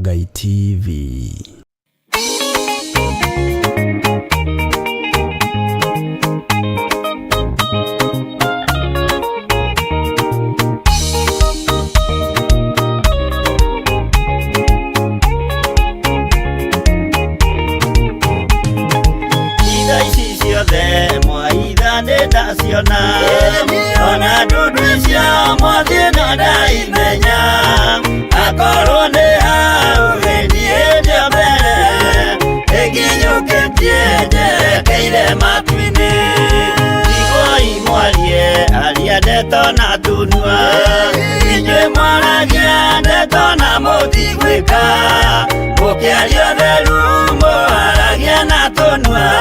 Ngai TV. Ona duduisha mwathina daimenya akorone hau ndiye mbere eginyuketie njerekeire matuini igoi mwarie aria ndeto na tunua inywe mwaragia ndeto na mutigwika mukiaria theru mwaragia na tunua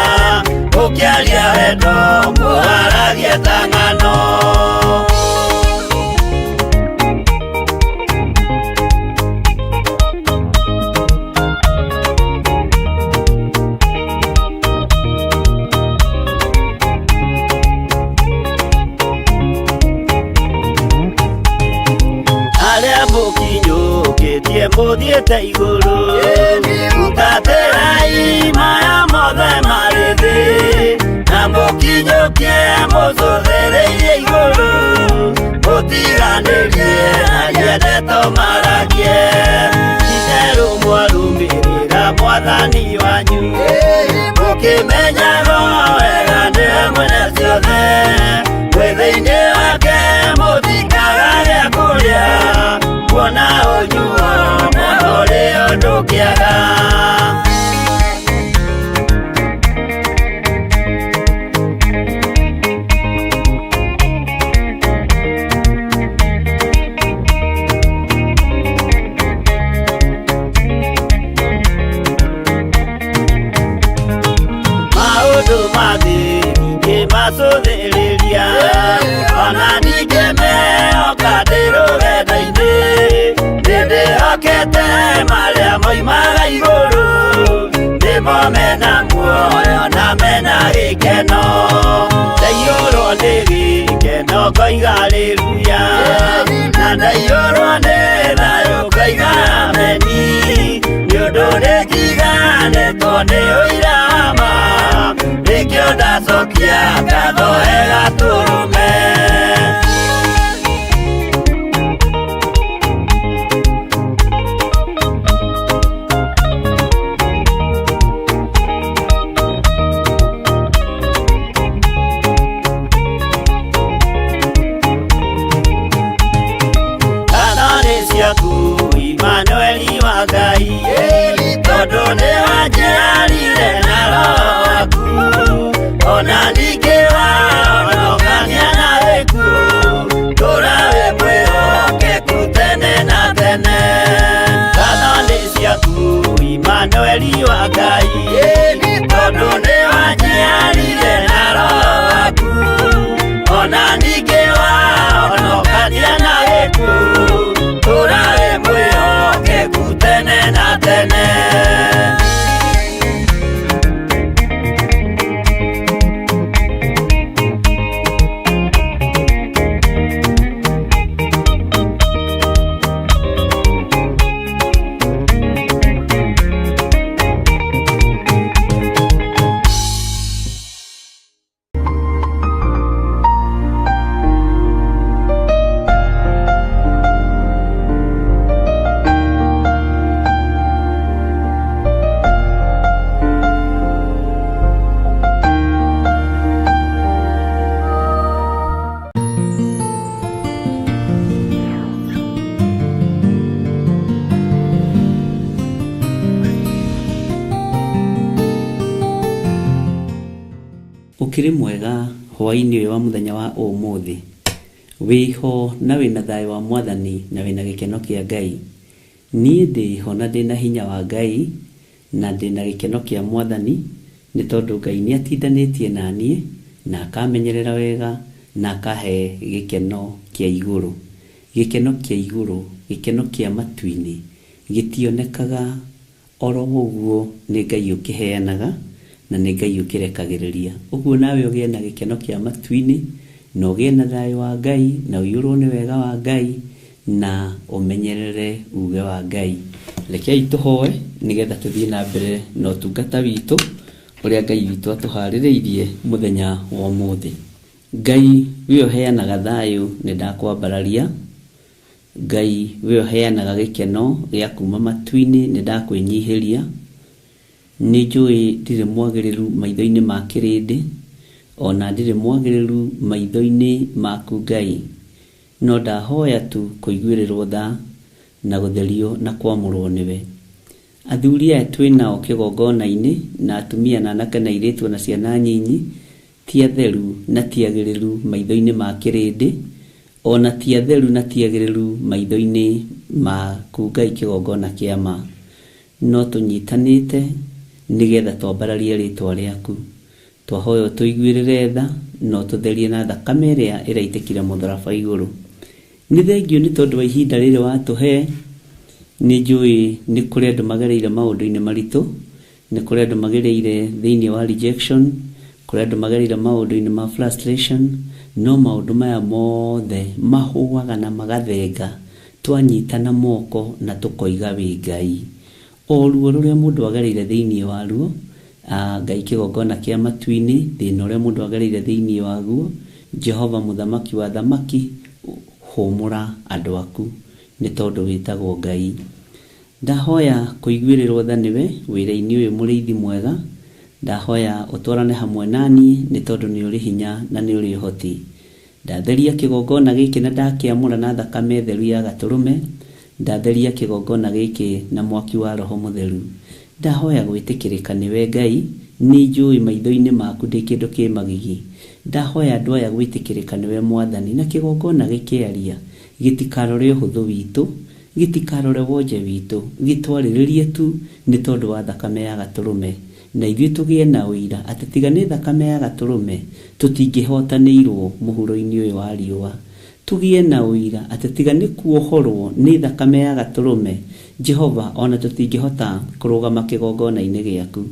mukiaria wendo mwaragia tang'ano. Aria mukinyukitie muthiete iguru mukaterai maya mothe marĩ thĩ na mukinyukie mucũthĩrĩirie iguru mutiganĩrie aria ndeto maragie itherũ mwarũmĩrĩra mwathani wanyu mukimenyaga wega nĩwe mwene ciothe mwĩthĩ-inĩ wake mũthikaga gĩa kũrĩa kuona ũnyuo na ũrĩo ndũkĩaga. Maũndũ mathĩ ngĩmacũthĩrĩria ona ningĩ mehoka ndĩ rũgendo-inĩ nĩndĩhokete marĩa moimaga igũrũ nĩmo mena muoyo na mena gĩkeno ndaiyũrwo nĩ gĩkeno ngoiga haleluya na ndaiyũrwo nĩ thayũ ngoiga ameni nĩũndũ nĩngiganĩtwo nĩ ũira wa ma nĩkĩo ndacokia ngatho gatũrũme. Imanueli wa Ngai tondũ nĩwanjiarire na roho waku ona ningĩ wanogania na gĩkuũ tũra wĩ mwĩhokeku tene na tene. Ngatho nĩ ciaku Imanueli wa Ngai tondũ nĩwanjiarire na roho waku ona ningĩ wanogania na gĩkuũ tũra wĩ mwĩhokeku tene na tene. Ukiri mwega hwaini ũyũ wa mũthenya wa ũmũthĩ wĩho na wĩna thayũ wa Mwathani na wĩna gĩkeno kĩa Ngai. Niĩ ndĩho na ndĩna hinya wa Ngai na ndĩna gĩkeno kĩa Mwathani nĩ tondũ Ngai nĩatindanĩtie naniĩ na akamenyerera wega na akahe gĩkeno kĩa igũrũ. Gĩkeno kĩa igũrũ, gĩkeno kĩa matu-inĩ gĩtionekaga oro ũguo nĩ Ngai ũkĩheanaga na nĩ Ngai ũkĩrekagĩrĩria. Ũguo nawe ũgĩe na gĩkeno kĩa matu-inĩ na ũgĩe na thayũ wa Ngai na ũiyũrwo nĩ wega wa Ngai na ũmenyerere uge wa Ngai. Rekei tuhoe nigetha tuthie na mbere no tungata witu uria Ngai witu atuhaririirie muthenya wa umuthi. Ngai we uheanaga thayu ni ndakwambararia. Ngai we uheanaga gikeno gia kuma matu-ini ni ndakwinyihiria. Ni njui ndire mwagiriru maitho-ini ma kirindi, ona ndire mwagiriru maitho-ini maku Ngai, no ndahoya tu kuiguirirwo tha na gutherio na kwamurwo niwe. Athuri aya twinao kigongona-ini na atumia na anake na airitu na ciana nyinyi ti atheru na ti agiriru maitho-ini ma kirindi, ona ti atheru na ti agiriru maitho-ini maku Ngai kigongona kia ma, no tunyitanite nigetha twambararie ritwa riaku. Twahoya tuiguirire tha no tutherie na thakame iria iraitikire mutharaba iguru. Ni thengio ni tondu wa ihinda riri watuhe. Ni njui ni kuri andu magereire maundu-ini maritu, ni kuri andu magereire thiini wa rejection, kuri andu magereire maundu-ini ma frustration, no maundu maya mothe mahuaga na magathenga twanyitana moko na tukoiga wi Ngai. O ruo ruria mundu agereire thiini wa ruo, Ngai kigongona kia matu-ini, thina uria mundu agereire thiini waguo, Jehova muthamaki wa thamaki, humura andu aku ni tondu witagwo Ngai. Ndahoya kuiguirirwo tha niwe wira-ini uyu muriithi mwega. Ndahoya utwarane hamwe nani ni tondu ni uri hinya na ni uri hoti. Ndatheria kigongona giki na ndakiamura na thakame theru ya gaturume. Ndatheria kigongona giki na mwaki wa Roho Mutheru. Ndahoya gwitikirika niwe Ngai, ni njui maitho-ini maku ndi kindu ki magigi. Ndahoya andu aya gwitikirika niwe Mwathani, na kigongona gikiaria gitikarore uhuthu witu, gitikarore wonje witu, gitwariririe tu ni tondu wa thakame ya gaturume, na ithuĩ tugie na uira ati tiga ni thakame ya gaturume tutingihotanirwo muhuro-ini uyu wa riũa. Tugie na uira ati tiga ni kuohorwo ni thakame ya gaturume, Jehova ona tutingihota kurugama kigongona-ini giaku.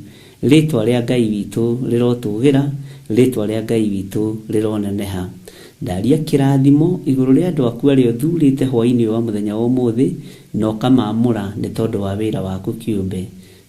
Ritwa ria Ngai witu rirotugira, ritwa ria Ngai witu rironeneha. Ndaria kirathimo iguru ria andu aku aria uthurite hwaini wa muthenya wa umuthi, no kamamura ni tondu wa wira waku kiumbe.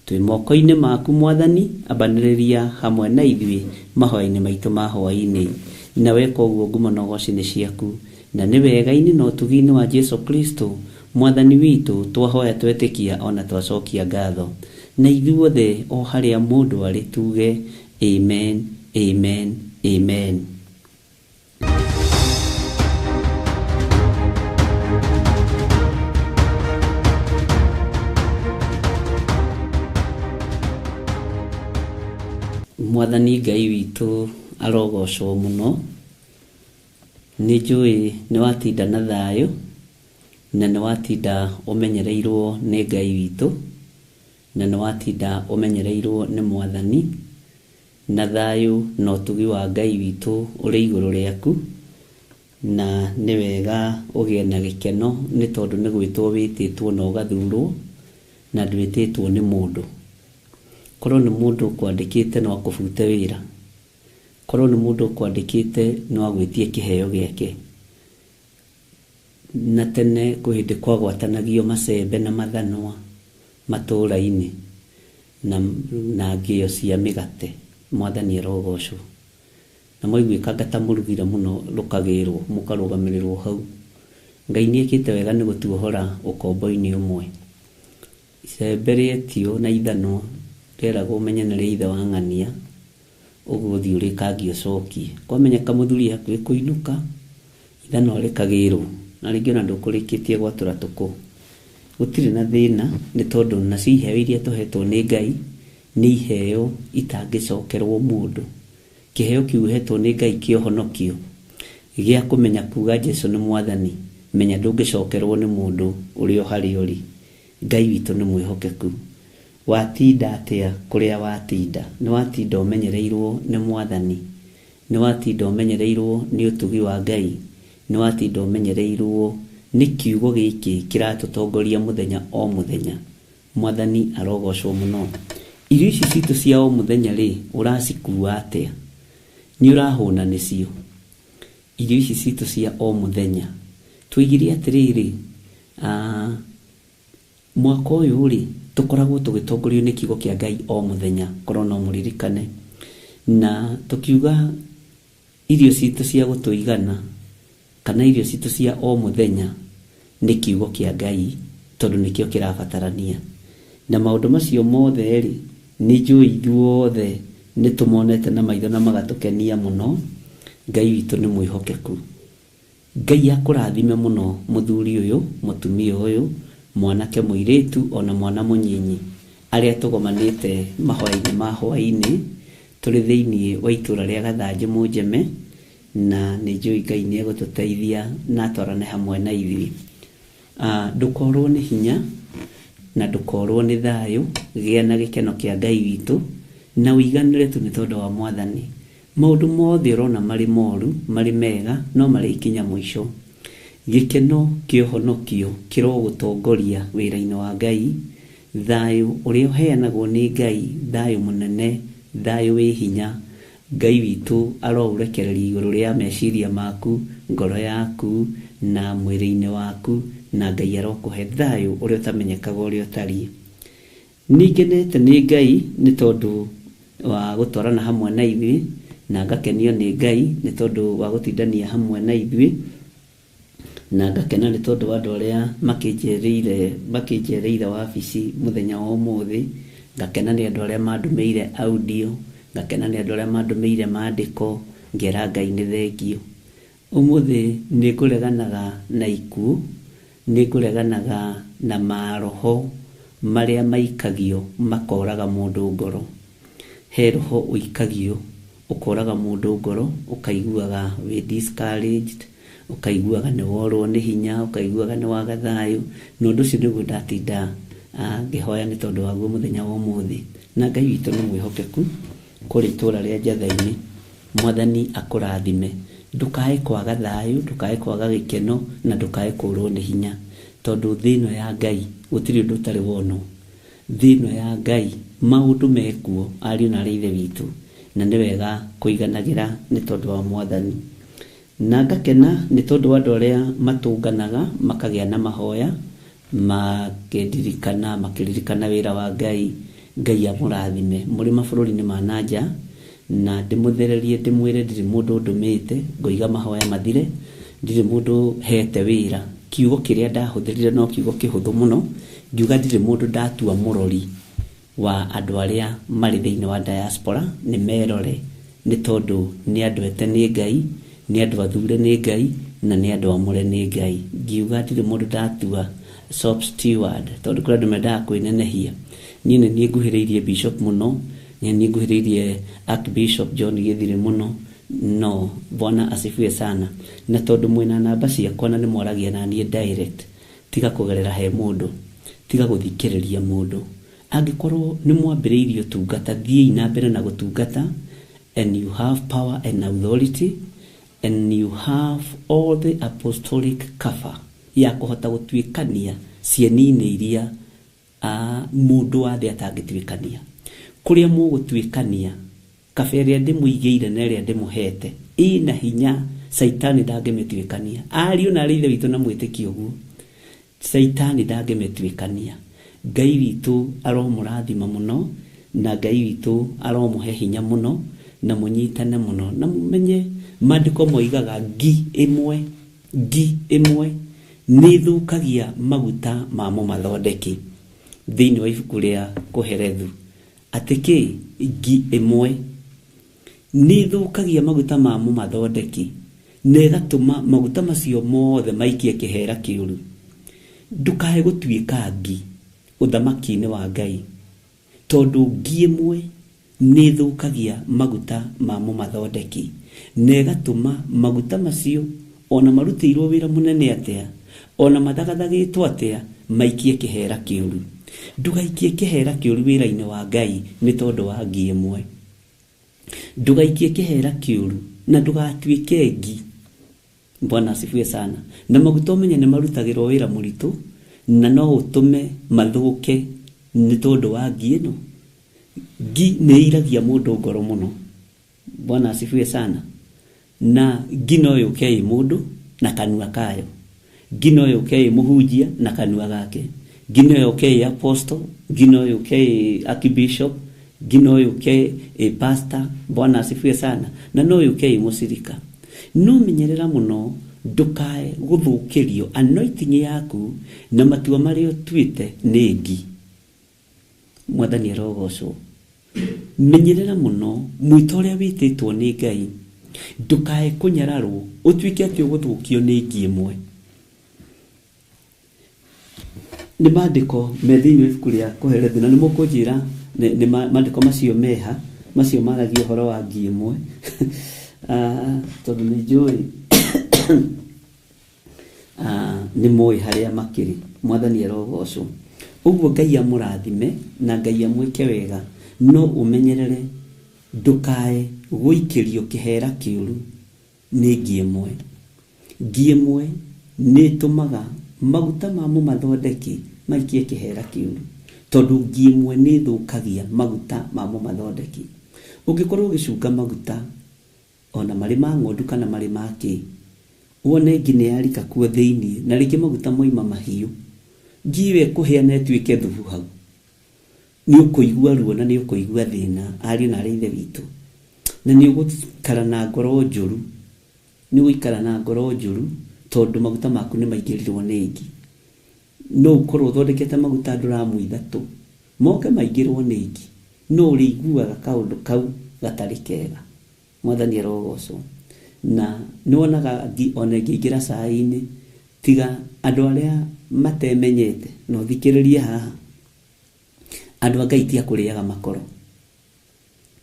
Twi moko-ini maku Mwathani, ambaniriria hamwe na ithuĩ mahoya-ini maitu ma hwaini. Na weka uguo ngumo na ugoci-ini ciaku, na ni wega-ini na utugi-ini wa Jesu Kristo Mwathani witu twahoya twetikia ona twacokia ngatho. Na ithuothe o haria mundu ari tuge amen, amen, amen. Mwathani Ngai witu arogocwo muno. Ni njui ni watinda na thayu, na ni watinda umenyereirwo ni Ngai witu, na ni watinda umenyereirwo ni Mwathani, na thayu no tugi wa Ngai witu uri iguru riaku. Na ni wega ugie na gikeno ni tondu ni gwitwo wititwo na ugathurwo, na ndwititwo ni mundu. Korwo ni mundu kwandikite no akubute wira, korwo ni mundu kwandikite no agwitie kiheo giake. Na tene kuhindi kwagwatanagio macembe na mathanwa matura-ini na ngio cia migate. Mwathani arogocwo. Na mwaiguikanga ta murugire muno rukagirwo mukarugamirirwo hau. Ngai niekite wega ni gutuohora ukombo-ini umwe. Icembe rietio na ithanwa rieragwo umenye nĩ rĩa ithe wa ng'ania, ũguo ũthiĩ ũrĩkangie ũcokie. Kwamenyeka mũthuri hakuhĩ kũinũka, ithanwa rĩkagĩrwo, na rĩngĩ ona ndũkũrĩkĩtie gwatura tũkũ. Gũtirĩ na thĩna nĩ tondũ nacio iheo iria tũhetwo nĩ Ngai nĩ iheo itangĩcokerwo mũndũ. Kĩheo kĩu ũhetwo nĩ Ngai kĩa ũhonokio gĩa kũmenya kuuga Jesũ nĩ Mwathani, menya ndũngĩcokerwo nĩ mũndũ ũrĩ o harĩa ũrĩ. Ngai witũ nĩ mwĩhokeku. Watinda atia kuria watinda, ni watinda umenyereirwo ni Mwathani, ni watinda umenyereirwo ni utugi wa Ngai, ni watinda umenyereirwo ni kiugo giki kiratutongoria muthenya o muthenya. Mwathani arogocwo muno. Irio ici citu cia o muthenya ri uracikua atia? Ni urahuna nicio? Irio ici citu cia o muthenya twigire atiriri, mwaka uyu ri tukoragwo tugitongorio ni kiugo kia Ngai o muthenya korona muririkane na tukiuga irio citu cia gutuigana kana irio citu cia o muthenya ni kiugo kia Ngai tondu nikio kirabatarania na maundu macio mothe ri ni njui ithuothe ni tumonete na maitho na magatukenia muno. Ngai witu ni mwihokeku. Ngai akurathime muno muthuri uyu mutumia uyu mwanake muiritu ona mwana munyinyi aria tugomanite mahoya-ini ma hwaini turi thiini wa itura ria Gathanju Munjeme na ni njui Ngai ni egututeithia na twarane hamwe na ithi. Ndukorwo ni hinya na ndukorwo ni thayu gia na gikeno kia Ngai witu na uiganire tu ni tondu wa Mwathani. Maundu mothe urona mari moru mari mega no mari ikinya mwisho. Gikeno kiohonokio kirogutongoria wira-ini wa Ngai, thayu uria uheanagwo ni Ngai, thayu munene, thayu wi hinya. Ngai witu arourekereria iguru ria meciria maku, ngoro yaku na mwiri-ini waku, na Ngai arokuhe thayu uria utamenyekaga uria utari. Ningenete ni Ngai ni tondu wa gutwarana hamwe na ithui na ngakenio ni Ngai ni tondu wa gutindania hamwe na ithui na ngakena ni tondu wa andu aria makinjereire wabici muthenya wa umuthi. Ngakena ni andu aria mandumeire audio, ngakena ni andu aria mandumeire maandiko, ngera Ngai ni thengio. Umuthi ni kureganaga na ikuo, ni kureganaga na maroho maria maikagio makoraga mundu ngoro. He roho uikagio ukoraga mundu ngoro, ukaiguaga we discouraged, ukaiguaga ni worwo ni hinya, ukaiguaga ni waga thayu. Nundu cio niguo ndatinda ngihoya ni tondu waguo muthenya wa umuthi. Na Ngai witu ni mwihokeku kuri itura ria Njathaini. Mwathani akurathime. Ndukae kwaga thayu, ndukae kwaga gikeno na ndukae kurwo ni hinya tondu thino ya Ngai gutiri undu utari wono. Thino ya Ngai maundu mekuo ariu na ithe witu na ni wega kuiganagira ni tondu wa Mwathani. Na ngakena ni tondu wa andu aria matunganaga makagia na mahoya makiririkana wira wa Ngai. Ngai amurathime. Muri mabururi-ini ma nanja na ndimuthererie ndimwire ndiri mundu ndumite ngoiga mahoya mathire, ndiri mundu hete wira. Kiugo kiria ndahuthirire no kiugo kihuthu muno, ngiuga ndiri mundu ndatua murori wa andu aria mari thiini wa diaspora ni merore ni tondu ni andu ete ni Ngai, ni andu athure ni Ngai na ni andu amure ni Ngai. Ngiuga ndiri mundu ndatua sob steward tondu kuri andu mendaga kwinenehia. Nie ni nguhiriirie bishop muno, ni nguhiriirie Archbishop John Githiri muno. No, Bwana asifiwe sana. Na tondu mwina namba ciakwa na ni mwaragia na nie direct, tiga kugerera he mundu, tiga guthikiriria mundu. Angikorwo ni mwambiriirio tungata, thii na mbere na gutungata, and you have power and authority and you have all the apostolic cover ya kuhota gutwikania cienine iria mundu wa thi atangitwikania. Kuria mugutwikania kaberia ndimuigeire na ria ndimuhete ina hinya, Saitani ndangimitwikania. Ariu na rithe witu na mwitikio uguo, Saitani ndangimitwikania. Ngai witu aromurathima muno na Ngai witu aromuhe hinya muno na munyitane muno na mumenye maandiko moigaga ngi imwe ni thukagia maguta ma mumathondeki thiini wa ibuku ria Kuherethu. Atiki ngi imwe ni thukagia maguta ma mumathondeki na igatuma maguta macio mothe maikie kihera kiuru. Ndukae gutwika ngi uthamaki-ini wa Ngai tondu ngi imwe ni thukagia maguta ma mumathondeki na igatuma maguta macio ona marutirwo wira munene atia, ona mathagathagitwo atia, maikie kihera kiuru. Ndugaikie kihera kiuru wira-ini wa Ngai ni tondu wa ngi imwe. Ndugaikie kihera kiuru na ndugatwike ngi. Bwana asifiwe sana. Na maguta menye ni marutagirwo wira muritu na no utume mathuke ni tondu wa ngi ino. Ngi ni iragia mundu ngoro muno. Bwana asifiwe sana. Na ngi no yuke mundu na kanua kayo. Ngi no yuke muhunjia na kanua gake. gino yoke apostle, gino yoke archbishop, gino yoke pastor. Bwana asifiwe sana. Na no yoke musirika. No menyerera muno ndukae guthukirio anointing yaku na matua mario twite negi. Mwathani arogocwo. Menyerera muno mwito uria wititwo ni Ngai ndukae kunyararwo utwike ati uguthukio ni ngi imwe. Ni maandiko methini ibuku ria kuherethana ni mukunjira ni maandiko macio meha macio maragia horo wa ngi imwe. Tondu ni njui ni moi haria makiri. Mwathani arogocwo. Uguo Ngai amurathime na Ngai amwike wega. No umenyerere ndukae guikirio kihera kiuru ni ngi imwe. Ngi imwe ni tumaga maguta mamu mathondeki maikie kihera kiuru, tondu ngi imwe ni thukagia maguta mamu mathondeki. Ungikorwo ugicunga maguta ona mari ma ng'ondu kana mari maki, wone ngi ni yarika kuo thiini na ringi maguta moima mahiu, ngiwe kuheana tuike thubu hau, ni ukuigua ruo na ni ukuigua thina. Ari na rithe witu na ni ugukara na ngoro njuru, ni uikara na ngoro njuru tondu maguta maku ni maigirirwo ni ngi. No ukorwo uthondekete maguta nduramu ithatu moke maigirwo ni ngi, no uriguaga kaundu kau gatari kega. Mwathani arogocwo. Na niwonaga ngi ona ngiingira cai-ini tiga andu aria matemenyete no thikiririe haha. Andu Ngai ti akuriaga makoro.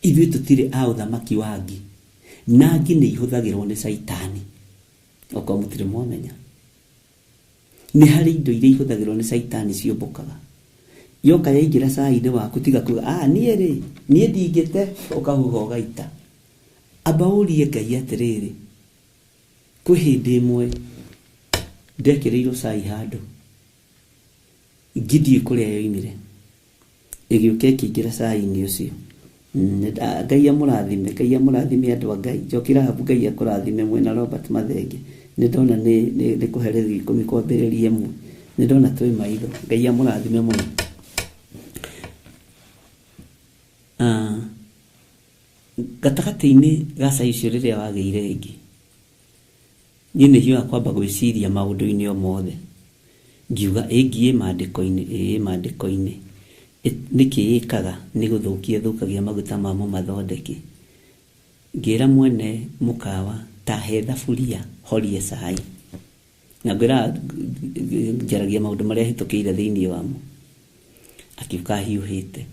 Ithuĩ tutire a uthamaki wa ngi, na ngi ni ihuthagirwo ni Saitani. Oko mutire mwamenya ni hari indo iria ihuthagirwo ni Saitani ciumbukaga. Yoka yaingira cai-ini waku tiga kuga nie ndingite ukahuha ugaita. Abaurie Ngai atiriri, kwi hindi imwe ndekireirwo cai handu ngithii kuria yoimire igiuke kiingira cai-ini ucio. Ngai amurathime andu a Ngai. Njokira habu Ngai akurathime mwena Robert Mathenge. Ni ndona ni kuherethio ikumi kwambiriria imwe. Ni ndona twi maitho. Ngai amurathime muno. Gatagati-ini ga cai icio riria wageire ngi, ni ni hiwa kwamba gwiciria maundu-ini o mothe. Ngiuga ngi maandiko-ini niki ikaga ni guthukia maguta mamo mathondeki. Ngira mwene mukawa tahe thaburia horie cai, na ngira njaragia maundu maria hitukire thiini wamo. Akiuka hiuhite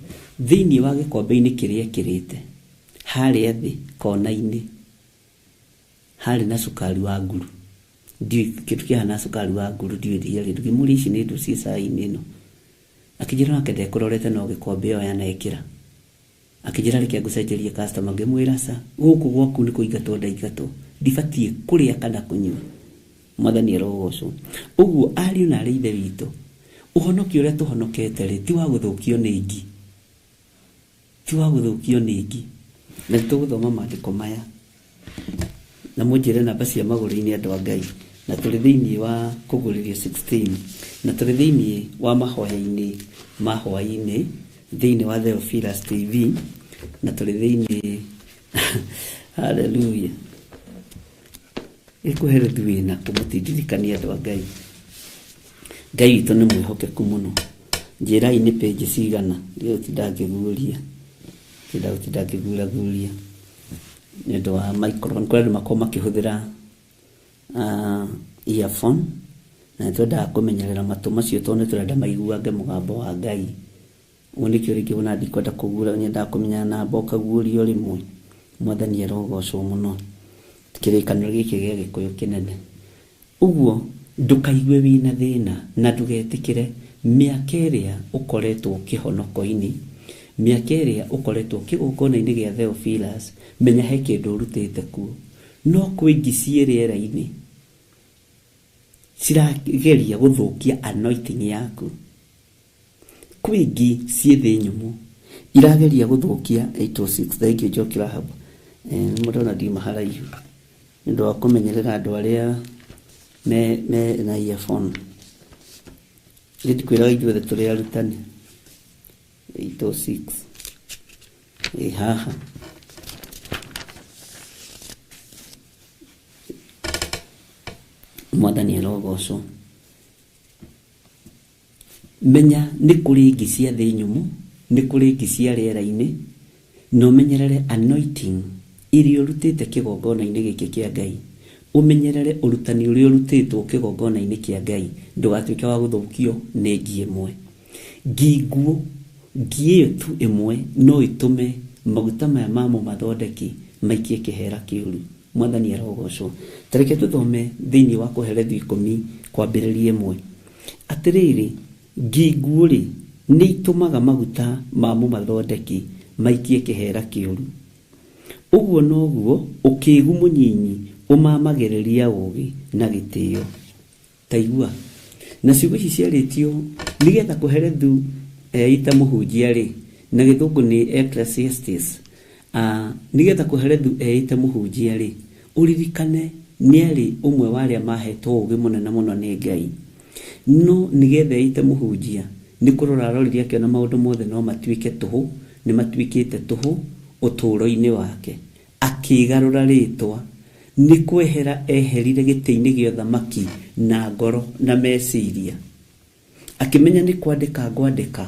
thiini wa gikombe-ini kiria kirite haria thi kona-ini hari na sukari wa nguru. Ndi kitu kihana sukari wa nguru ndi iria ringi muri ici ni ndu ci cai-ini no. Akijira nake ndekurorete no gikombe yo yanaikira. Akijira reke gucenjerie customer ngimwira sa guku gwaku ni kuingatwo ndaigatwo ndibatie kuria kana kunyua. Mwathani arogocwo. Uguo ari na rithe witu uhonokio uria tuhonokete ri ti wa guthukio ni ngi, ti wa guthukio ni ngi. Na tuguthoma maandiko maya na munjire namba cia maguru-ini andu a Ngai, na tuli thiini wa kuguririo 16, na tuli thiini wa mahoya-ini thiini wa Theophilus TV, na tuli thiini haleluya ikuherethu wina kumutindirikania andu a Ngai. Ngai witu ni mwihokeku muno. Njirai ni page cigana ndio tidakiguria ni ndo wa microphone kwa mako makihuthira earphone, na twenda kumenyerera matu macio tone turenda maiguage mugambo wa Ngai. Undi kio ringi una ndikwenda kugura nyenda kumenya na boka gurio rimwe. Mwathani arogocwo muno. Kirikaniro giki gia Gikuyu kinene. Uguo ndukaigue wina thina na ndugetikire miaka iria ukoretwo kihonoko-ini, miaka iria ukoretwo kigukona-ini gia Theophilus, menya he kindu urutite kuo. No kwingi cieriera-ini cirageria guthukia anointing yaku. Kwingi cie thi nyumu irageria guthukia 806. Thank you Jokira haba. Murona ndi maharaihu ndo akumenyerera andu aria me na earphone. Gĩtĩ kwĩra ithuothe tũrĩ arutani 806 haha Mwathani arogocwo. Menya nĩ kũrĩ ngi cia thĩ nyũmũ, nĩ kũrĩ ngi cia rĩera-inĩ, no menyerere anointing iria ũrutĩte kĩgongona-inĩ gĩkĩ kĩa Ngai. Ũmenyerere ũrutani ũrĩa ũrutĩtwo kĩgongona-inĩ kĩa Ngai, ndũgatuĩke wa gũthũkio nĩ ngi ĩmwe. Ngi ĩyo tu ĩmwe no ĩtũme maguta maya mamo mathondeki maikie kĩhera kĩũru. Mwathani arogocwo. Tareke tũthome thĩinĩ wa Kũherethu 10 kwambĩrĩria 1. Atĩrĩrĩ, ngi-nguũ-rĩ nĩ itũmaga maguta mamo mathondeki maikie kĩhera kĩũru. Ũguo noguo ũkĩĩgu mũnyinyi ũmamagĩrĩria ũũgĩ na gĩtĩo. Taigua. Na ciugo ici ciarĩtio nĩgetha Kũherethu ita mũhunjia-rĩ, na gĩthũngũ nĩ Ecclesiastes. Nĩgetha Kũherethu ita mũhunjia-rĩ, ũririkane nĩarĩ ũmwe wa arĩa mahetwo ũũgĩ mũnene mũno nĩ Ngai. No nĩgetha ite mũhunjia nĩ kũrora arorire akĩona maũndũ mothe no matuĩke tũhũ, nĩ matuĩkĩte tũhũ ũtũũro-inĩ wake. Akĩgarũra rĩtwa, nĩ kwehera eherire gĩtĩ-inĩ gĩa ũthamaki na ngoro na meciria. Akĩmenya nĩ kwandĩka ngwandĩka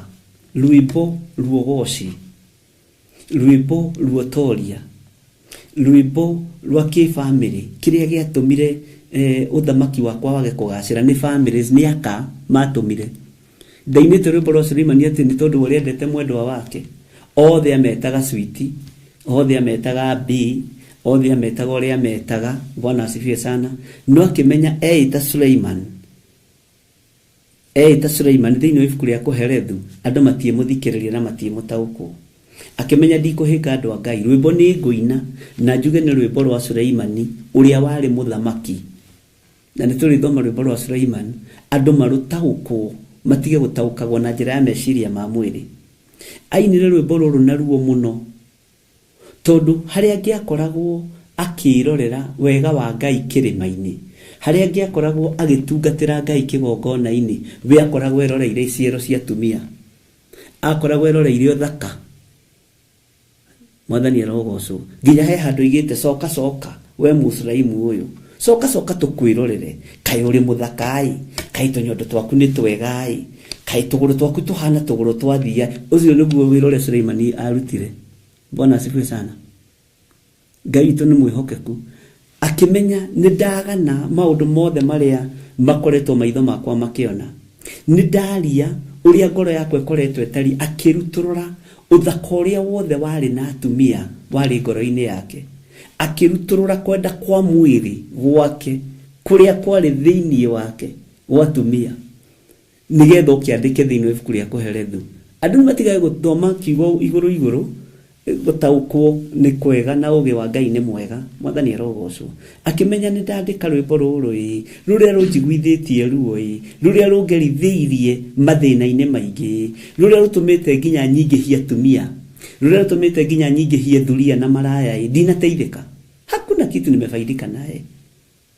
rwĩmbo ruogoci, rwĩmbo ruotoria, rwĩmbo rwa kĩbamĩrĩ kĩrĩa gĩatũmire ũthamaki wakwa wage kũgacĩra. Nĩ families nĩ aka matũmire. Ndainĩte rwĩmbo rwa Suleimani atĩ nĩ tondũ ũrĩa endete mwendwa wake, othe ametaga Switi, othe ametaga B, othe ametaga ũrĩa ametaga. Bwana asifiwe sana. No akĩmenya eita Suleiman, thĩinĩ wa ibuku rĩa Kũherethu andũ matiĩmũthikĩrĩria na matiĩmũtaũkwo. Akĩmenya ndikũhĩnga andũ a Ngai, rwĩmbo nĩ ngũina na njuge nĩ rwĩmbo rwa Suleimani ũrĩa warĩ mũthamaki. Na nĩ tũrĩthoma rwĩmbo rwa Suleimani, andũ marũtaũkwo, matige gũtaũkagwo na njĩra ya meciria ma mwĩrĩ. Ainire rwĩmbo rũrũ na ruo mũno, tondũ harĩa angĩakoragwo akĩrorera wega wa Ngai kĩrĩma-inĩ, harĩa angĩakoragwo agĩtungatĩra Ngai kĩgongona-inĩ, we akoragwo eroreire iciero cia tumia, akoragwo eroreire ũthaka. Mwathani arogocwo. Nginya he handũ igĩte coka we Mũislamu ũyũ, coka tũkwĩrorere, kaĩ ũrĩ mũthaka-ĩ, kaĩ tũnyondo twaku nĩ twega-ĩ, kaĩ tũgũrũ twaku tũhana tũgũrũ twa thia. Ũcio nĩguo wĩrore Suleimani arutire. Bwana asifiwe sana. Ngai witũ nĩ mwĩhokeku. Akĩmenya nĩ ndagana maũndũ mothe marĩa makoretwo maitho makwa makĩona. Nĩ ndaria ũrĩa ngoro yakwa ĩkoretwo ĩtari, akĩrutũrũra ũthaka ũrĩa wothe warĩ na atumia warĩ ngoro-inĩ yake. Akĩrutũrũra kwenda kwa mwĩrĩ gwake kũrĩa kwarĩ thĩinĩ wake gwa atumia, nĩgetha ũkĩandĩke thĩinĩ wa ibuku rĩa Kũherethu. Andũ matigae gũthoma kiugo igũrũ gũtaũkwo nĩ kwega na ũũgĩ wa Ngai nĩ mwega. Mwathani arogocwo. Akĩmenya nĩ ndandĩka rwĩmbo rũrũ rũrĩa rũnjiguithĩtie ruo, rũrĩa rũngerithĩirie mathĩna-inĩ maingĩ, rũrĩa rũtũmĩte nginya nyingĩhie atumia, rũrĩa rũtũmĩte nginya nyingĩhie thuria na maraya. Ndinateithĩka, hakuna kitu nimefaidika naye.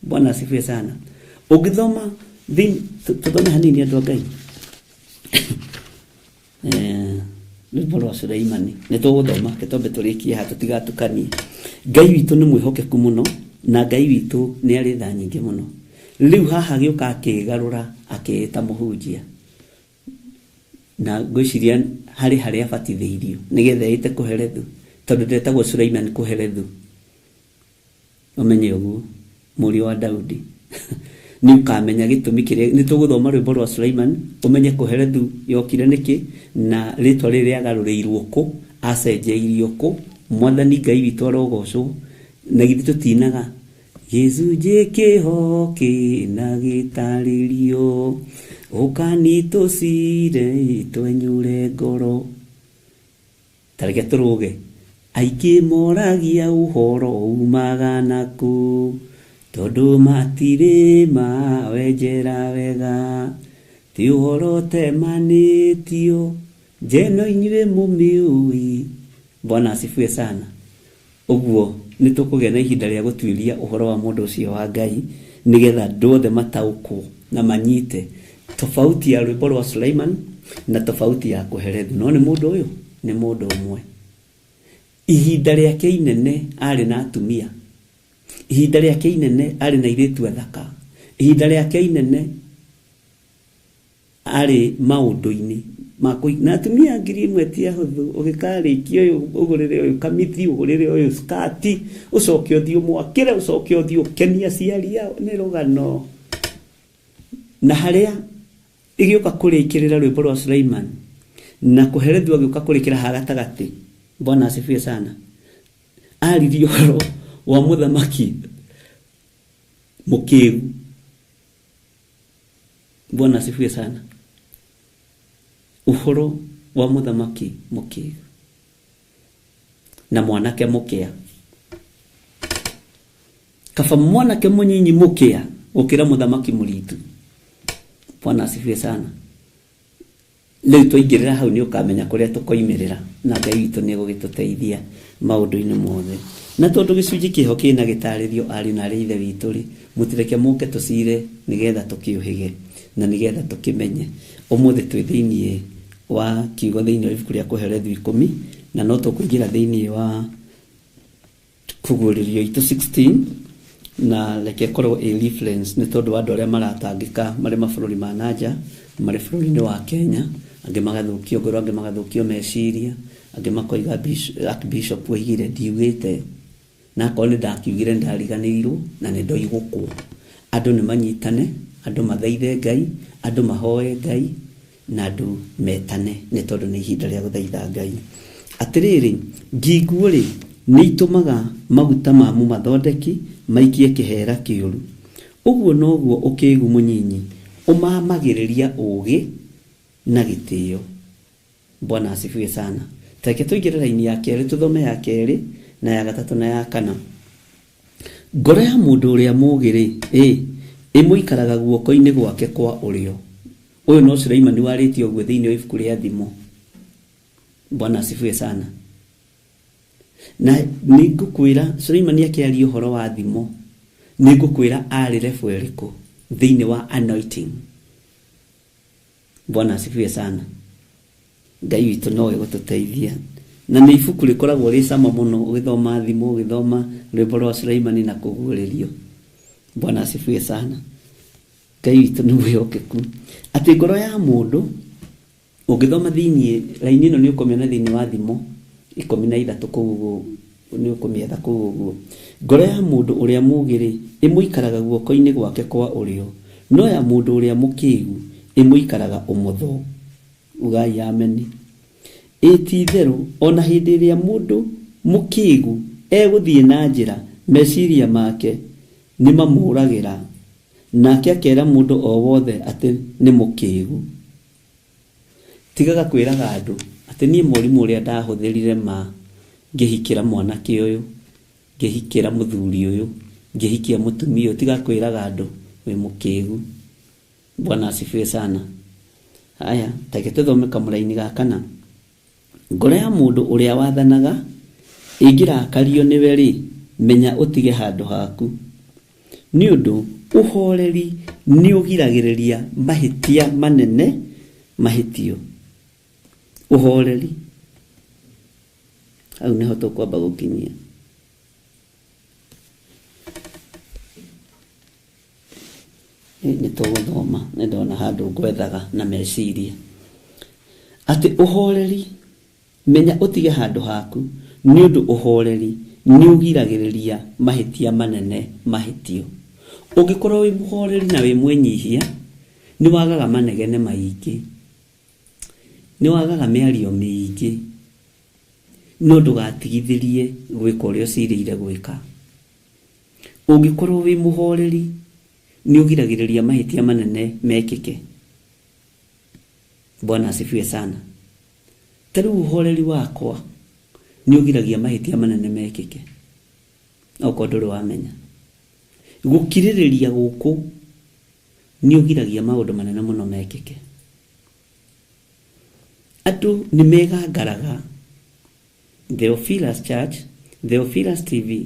Bwana asifiwe sana. Ũngĩthoma tũthome hanini andũ a Ngai. Rwĩmbo rwa Suleimani nĩ tũgũthoma gĩtombe tũrĩkie ha tũtigatukanie. Ngai witũ nĩ mwĩhokeku mũno, na Ngai witũ nĩ arĩ tha nyingĩ mũno. Rĩu haha gĩũka akĩgarũra akĩĩta mũhunjia, na ngwĩciria harĩa abatithĩirio nĩgetha ĩte Kũherethu, tondũ ndetagwo Suleimani Kũherethu. Ũmenye ũguo, mũriũ wa Daudi. Nĩ ũkamenya gĩtũmi kĩrĩa nĩ tũgũthoma rwĩmbo rwa Suleimani, ũmenye Kũherethu yokire nĩkĩ na rĩtwa rĩrĩa agarũrĩirwo kũ, acenjeirio kũ. Mwathani Ngai witũ arogocwo. Na githĩ tũtinaga gĩcunjĩ kĩho kĩna gĩtarĩrio, ũkanitũcire twenyũre ngoro. Tareke tũrũge. Aingĩ moragia ũhoro umaga nakũ, tondũ matirĩ mawenjera wega, ti ũhoro temanĩtio, njeno inyuĩ mũmĩũĩ. Bwana asifiwe sana. Ũguo nĩ tũkũgĩa na ihinda rĩa gũtuĩria ũhoro wa mũndũ ũcio wa Ngai, nĩgetha andũ othe mataũkwo na manyite tofauti ya rwimbo rwa Suleiman na tofauti ya kuherethu no ni mundu uyu ni mundu umwe. Ihinda riake inene ari na atumia, ihinda riake inene ari na iritu athaka, ihinda riake inene ari maundu-ini na atumia ngiri imwe ti ahuthu. Ugikarikia uyu ugurire uyu kamithi, ugurire uyu skati, ucoke uthii umwakire, ucoke uthii ukenia ciari yao ni rugano. Na haria igioka kurikirira rwimbo rwa Suleiman na kuherethu agioka kurikira hagatagati, Bwana asifiwe sana, aririe uhoro wa muthamaki mukigu. Bwana asifiwe sana. Uhoro wa muthamaki mukigu na mwanake mukia, kaba mwanake munyinyi mukia ukira muthamaki muritu. Bwana asifiwe sana. Leo tuingirira hau ni ukamenya kuria tukoimirira na Ngai witu ni gugituteithia maundu-ini mothe. Na tondu gicunji kiho kina gitaririo ari na ri ithe witu ri, mutireke muke tucire nigetha tukiuhige na nigetha tukimenye. Umuthi twi thiini wa kiugo thiini wa ibuku ria kuherethu 10 na no tukuingira thiini wa kuguririo itu 16 na leke korwo reference ni tondu wa andu aria maratangika mari mabururi ma nanja, mari bururi-ini wa Kenya, angi magathukio ngoro, angi magathukio meciria, angi makoiga Bishop oigire ndiugite na kone ndakiugire ndariganirwo na ni ndoigukwo. Andu ni manyitane, andu mathaithe Ngai, andu mahoe Ngai na andu metane ni tondu ni ihinda ria guthaitha Ngai. Atiriri ngingu ri ni itumaga maguta mamu mathondeki maikie kihera kiuru. Uguo noguo ukigu munyinyi umamagiriria ugi na gitio. Bwana asifiwe sana. Take tuigire raini ya keri, tuthome ya keri na ya gatatu na ya kana. Ngoro ya mundu uria mugiri imuikaraga guoko-ini gwake kwa urio. Uyu no Suleiman waritio guo thiini wa ibuku ria thimo. Bwana asifiwe sana. Na ningukwira Suleiman akiaria uhoro wa thimo, ningukwira ari level iriku thiini wa anointing. Bwana asifiwe sana. Ngai witu no gututeithia na ni ibuku rikoragwo ri sama muno ugithoma thimo, ugithoma rwimbo rwa Suleiman na kuguririo. Bwana asifiwe sana. Ngai witu ni wihokeku ati ngoro ya mundu ugithoma thiini raini ino ni ukomiona thiini wa thimo 13 kuguo ni ukomietha kuguo. Ngoro ya mundu uria mugiri imuikaraga guoko-ini gwake kwa urio, no ya mundu uria mukigu imuikaraga umotho. Ugai ameni. Ititheru ona hindi iria mundu mukigu eguthie na njira meciria make ni mamuragira, nake akera mundu o wothe ati ni mukigu. Tigaga kwiraga andu ati ni murimu uria ndahuthirire ma ngihikira mwanake uyu, ngihikira muthuri uyu, ngihikia mutumia. Tiga kwiraga andu we mukigu. Bwana asifiwe sana. Haya, take tuthome kamuraini ga kana. Ngoro ya mundu uria wathanaga ingirakario niwe ri, menya utige handu haku. Ni undu uhoreri ni ugiragiriria mahitia manene mahitio. Uhoreri au neho tukwamba gukinyia. Ni tuguthoma ni ndona handu ngwethaga na meciria ati uhoreri menya utige handu haku, ni undu uhoreri ni ugiragiriria mahitia manene mahitio. Ungikorwo wi muhoreri na wi mwenyihia ni wagaga manegene maingi, ni wagaga miario mingi, no ndugatigithirie gwika uria uciriire gwika. Ungikorwo wi muhoreri ni ugiragiriria mahitia manene mekike. Bwana asifiwe sana. Tari uhoreri wakwa ni ugiragia mahitia manene mekike. Oko nduru wamenya. Gukiririria guku ni ugiragia maundu manene muno mekike. Atu ni megangaraga Theophilus Church, Theophilus TV,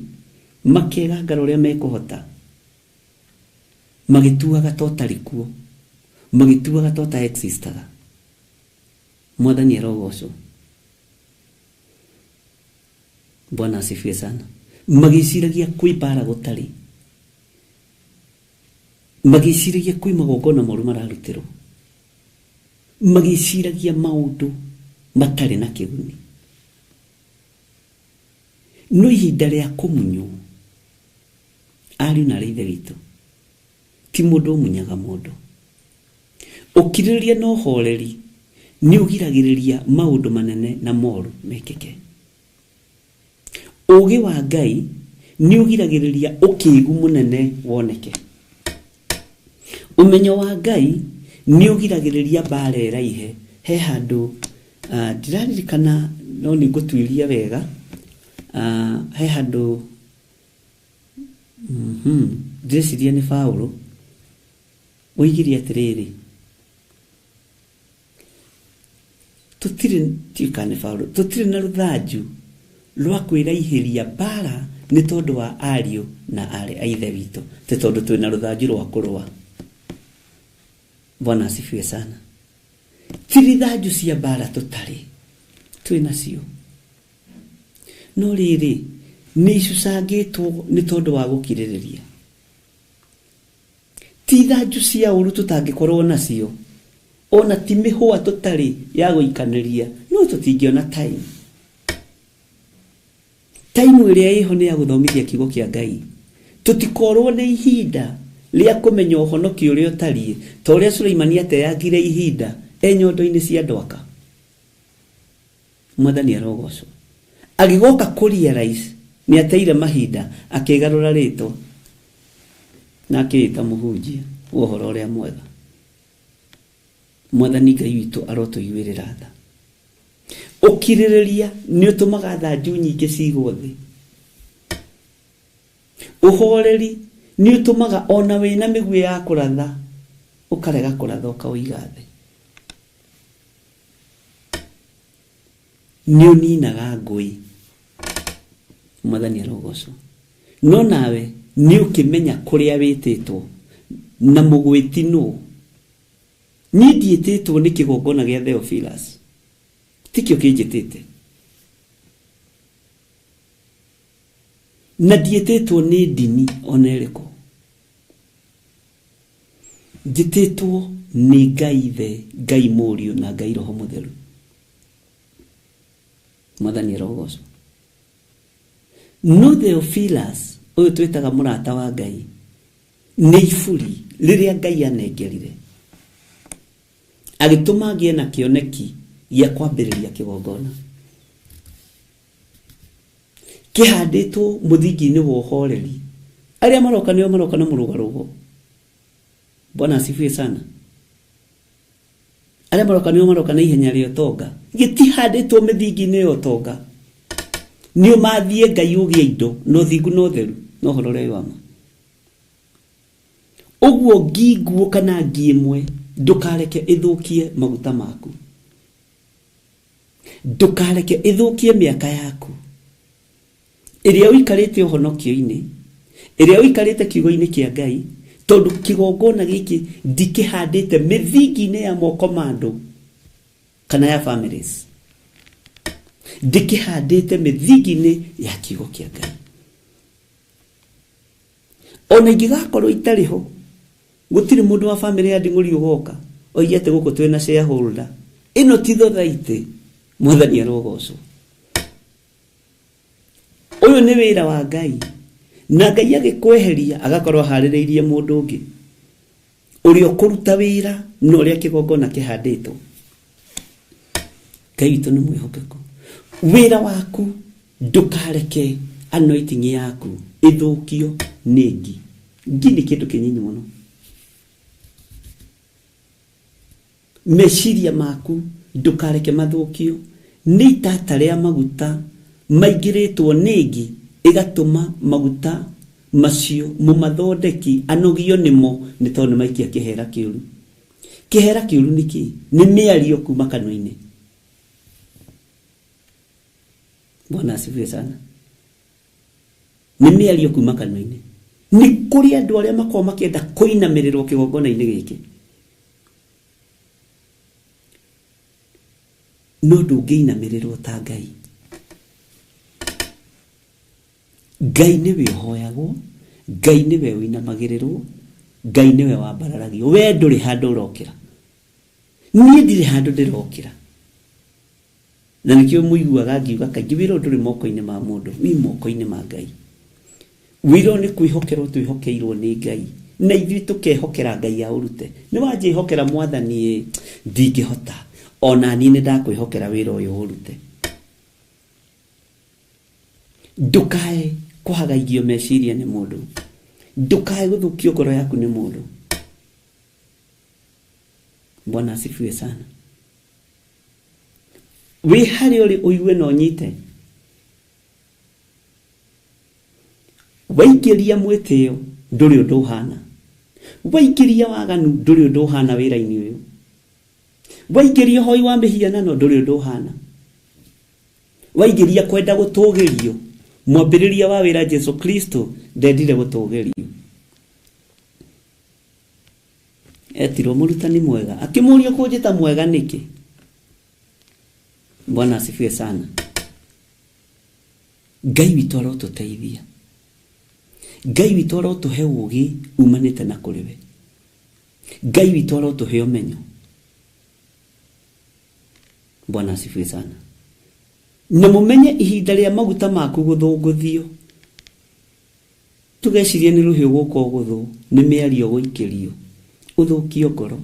makegangara uria mekuhota, magituaga totarikuo, magituaga tota existaga. Mwathani arogocwo. Bwana asifiwe sana. Magiciragia kwi bara gutari. Magiciragia kwi magongona moru mararutirwo. Magiciragia maundu matari na kiguni. No ihinda ria kumunyo ari na reithe witu ti mundu munyaga mundu. Ukiriria no horeri ni ugiragiriria maundu manene na moru mekeke. Ugi wa Ngai ni ugiragiriria ukigu munene woneke. Umenyo wa Ngai ni ugiragiriria bare raihe he handu ndiraririkana no ni gutwiria wega he handu ndiciria ni Paulo oigiria atiriri tutire Paulo tutire na ruthanju rwa kwiraihiria bara ni tondu wa ariu na ari aithe witu te tondu twina ruthanju rwa kurwa. Bwana asifiwe sana. Tiri thanju cia bara tutari twina cio no riri ni icusangitwo ni tondu wa gukiririria. Ti thanju cia uru tutangikorwo nacio ona ti mihwa tutari ya guikaniria no tutingiona time iria iho ni ya guthomithia kiugo kia Ngai. Tutikorwo ni ihinda ria kumenya uhonoki uria utari to ria Suleimani ateyagire ihinda enyondo-ini cia ndwaka. Mwathani arogocwo. Agigoka kurealize ni ateire mahinda akigarura rito na akita muhunjia uhoro uria mwega. Mwathani Ngai witu arotuiguirira tha. Ukiririria ni utumaga thanju nyingi cigwo thi. Uhoreri ni utumaga ona wina migwe ya kuratha ukarega kuratha ukawiga thi. Ni uninaga ngui. Mwathani arogocwo. No nawe ni ukimenya kuria wititwo na mugwiti no. Ni dietitwo ni kigongona gia Theophilus. Tikio kijitite. Na dietitwo ni dini onereko. Jititwo ni Ngai the Ngai Muriu na Ngai Roho Mutheru. Mwathani arogocwo. No Theophilus uyu twitaga murata wa Ngai ni ifuri riria Ngai anengerire agituma ngie na kioneki ya kwambiriria kigongona kihanditwo muthingi-ini wa uhoreri. Aria maroka nio maroka na murugarugo. Bwana asifiwe sana. Aria maroka nio maroka na ihenya ria tonga gitihanditwo mithingi-ini yo tonga. Nio mathie Ngai ugia indo no thingu no theru no horore wama. Uguo ngiguo kana ngimwe ndukareke ithukie maguta maku. Ndukareke ithukie miaka yaku. Iria wikarite uhonokio-ini, iria wikarite kiugo-ini kia Ngai, tondu kigongona giki ndikihandite mithingi-ini ya moko mandu kana ya families. Ndikihandite mithingi-ini ya kiugo kia Ngai. Ona ingigakorwo itariho gutiri mundu wa family ya ndinguri ugoka oigete guku twina shareholder ino titho thaite. Mwathani arogocwo. Uyu ni wira wa Ngai na Ngai agikweheria agakorwo haririirie mundu ungi uri okuruta wira no uri kigongona kihanditwo. Ngai witu ni mwihokeku. Wira waku ndukareke anointing yaku ithukio ningi. Ngini kindu kinyinyi muno. Meshiria maku ndukareke mathukio ni itata ria maguta maigiritwo ningi igatuma maguta macio mumathondeki anogio nimo ni tondu maikia kihera kiuru. Kihera kiuru niki ni miario kuma kanwa-ini. Bwana asifiwe sana. Ni miario kuma kanwa-ini. Ni kuri andu aria makoma kienda kuinamirirwo kigongona-ini giki. no ndũngĩinamĩrĩrwo ta Ngai. Ngai nĩwe ũhoyagwo, Ngai nĩwe ũinamagĩrĩrwo, Ngai nĩwe wambararagio. We ndũrĩ handũ ũrokĩra, niĩ ndirĩ handũ ndĩrokĩra. Na nĩkĩo mũiguaga ngiuga kaingĩ wĩra ndũrĩ moko-inĩ ma mũndũ, wĩ moko-inĩ ma Ngai. Wĩra nĩ kwĩhokerwo twĩhokeirwo nĩ Ngai, na ithuĩ tũkehokera Ngai aũrute. Nĩ wanjĩhokera Mwathani, ndingĩhota, ona niĩ nĩ ndakwĩhokera wĩra ũyũ ũrute. Ndũkae kũhagaigio meciria nĩ mũndũ, ndũkae gũthũkio ngoro yaku nĩ mũndũ. Bwana asifiwe sana. Wĩ harĩa ũrĩ ũigue na ũnyite. Waingĩria mwĩtĩo ndũrĩ ũndũ ũhana, waingĩria waganu ndũrĩ ũndũ ũhana wĩra-inĩ ũyũ, waingĩria ũhoi wa mĩhianano ndũrĩ ũndũ ũhana, waingĩria kwenda gũtũgĩrio, mwambĩrĩria wa wĩra Jesu Kristo ndendire gũtũgĩrio. Etirwo mũrutani mwega, akĩmũria kũnjĩta mwega nĩkĩ? Bwana asifiwe sana. Ngai witũ arotũteithia, Ngai witũ arotũhe ũũgĩ umanĩte na kũrĩ we, Ngai witũ arotũhe ũmenyo. Bwana asifiwe sana. Na mũmenye ihinda rĩa maguta maku gũthũngũthio. Tũgecirie nĩ rũhiũ gũkũ gũthũ, nĩ mĩario gũikĩrio, ũthũkio ngoro,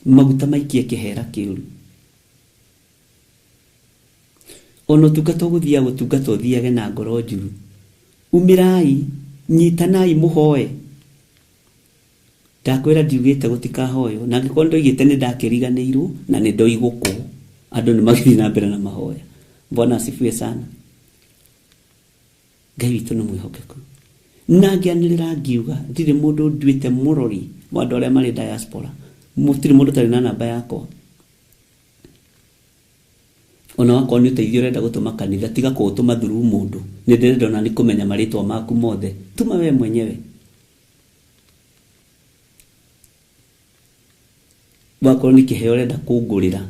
maguta maikie kĩhera kĩũru. Ono tungata gũthia gũtungata ũthiage na ngoro njuru. Umĩrai, nyitanai mũhoe. Ndakwĩra ndiugĩte gũtikahoyo, na angĩkorwo ndoigĩte nĩ ndakĩriganĩirwo na nĩ ndoigũkũ, andũ nĩ magĩthiĩ na mbere na mahoya. Bwana asifiwe sana. Ngai witũ nĩ mwĩhokeku. Na ngĩanĩrĩra ngiuga ndirĩ mũndũ nduĩte mũrori wa andũ arĩa marĩ diaspora, mũtirĩ mũndũ tarĩ na namba yakwa. Ona wakwa nĩ ũteithio ũrenda gũtũma kanitha, tiga kũũtũma through mũndũ. Nĩ ndĩrenda ona nĩ kũmenya marĩtwa maku mothe, tuma we mwenyewe. Wakorwo nĩ kĩheo ũrenda kũngũrĩra,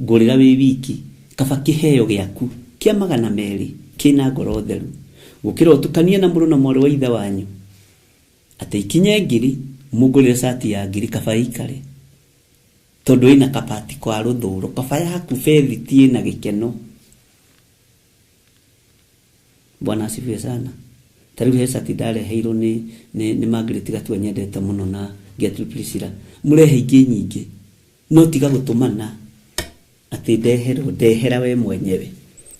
ngũrĩra wĩ wiki, kaba kĩheo gĩaku kĩa 200 kĩna ngoro theru, gũkĩra ũtukanie na mũrũ na mwarĩ wa ithe wanyu, atĩ ikinye 1000 mũngũrĩre sati ya 1000 kaba ikare. Tondũ ina kapati kwa rũthũro, kaba yaku bethi tie na gĩkeno. Bwana asifiwe sana. Tariu he sati ndareheirwo nĩ Margaret Gatua nyendete mũno na Gertrude Priscilla. Mũrehe ingĩ nyingĩ, no tiga gũtũmana atĩ ndehera we mwenyewe.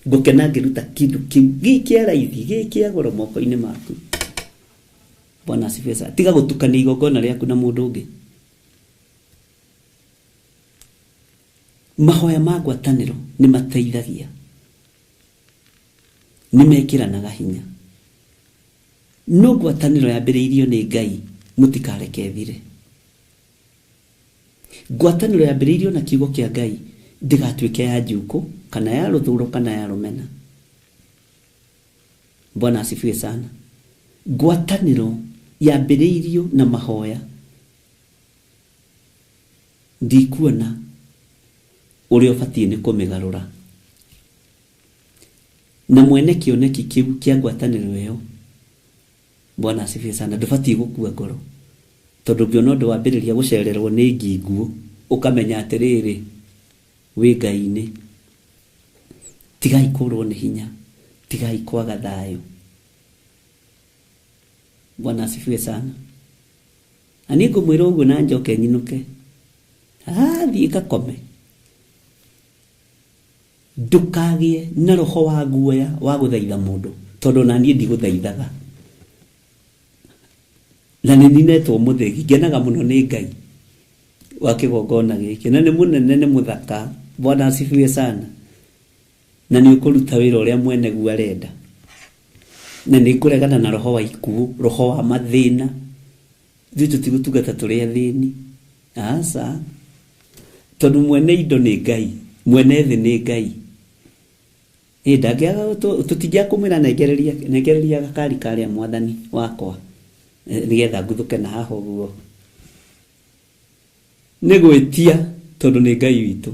Ngũkena ngĩruta kĩndũ kĩu gĩkĩa raithi, gĩkĩa goro moko-inĩ maku. Bwana asifiwe sana. Tiga gũtukania igongona rĩaku na mũndũ ũngĩ. Mahoya ma ngwatanĩro nĩ mateithagia, nĩ mekĩranaga hinya. No ngwatanĩro yambĩrĩirio nĩ Ngai, mũtikareke thire. Ngwatanĩro yambĩrĩirio na kiugo kĩa Ngai ndĩgatuĩke ya njuko kana ya rũthũro kana ya rũmena. Bwana asifiwe sana. Ngwatanĩro yambĩrĩirio na mahoya ndikuona ũrĩa ũbatiĩ nĩ kũmĩgarũra. Na mwene kĩoneki kĩu kĩa ngwatanĩro ĩyo, Bwana asifiwe sana, ndũbatiĩ gũkua ngoro. Tondũ ngĩona ũndũ wambĩrĩria gũcererwo nĩ nginguũ, ũkamenya atĩrĩrĩ, wĩ Ngai-inĩ. Tigai kũrwo nĩ hinya, tigai kwaga thayũ. Bwana asifiwe sana. Ani ngũmwĩra ũguo na njoke nyinũke, thiĩ gakome. Ndũkagĩe na roho wa guoya wa gũthaitha mũndũ, tondũ na niĩ ndigũthaithaga. Na nĩ ninetwo mũthegi, ngenaga mũno nĩ Ngai wa kĩgongona gĩkĩ, na nĩ mũnene, nĩ mũthaka. Bwana asifiwe sana. Na nĩ ũkũruta wĩra ũrĩa mwene guo arenda. Na nĩ kũregana na roho wa ikuũ, roho wa mathĩna. Ithuĩ tũtigũtungata tũrĩ athĩni, aca. Tondũ mwene indo nĩ Ngai, mwene thĩ nĩ Ngai. Ndangĩaga tũtingĩakũmwĩra nengereria gakari karĩa Mwathani wakwa, nĩgetha nguthũke na haha ũguo. Nĩ gwĩtia tondũ nĩ Ngai witũ.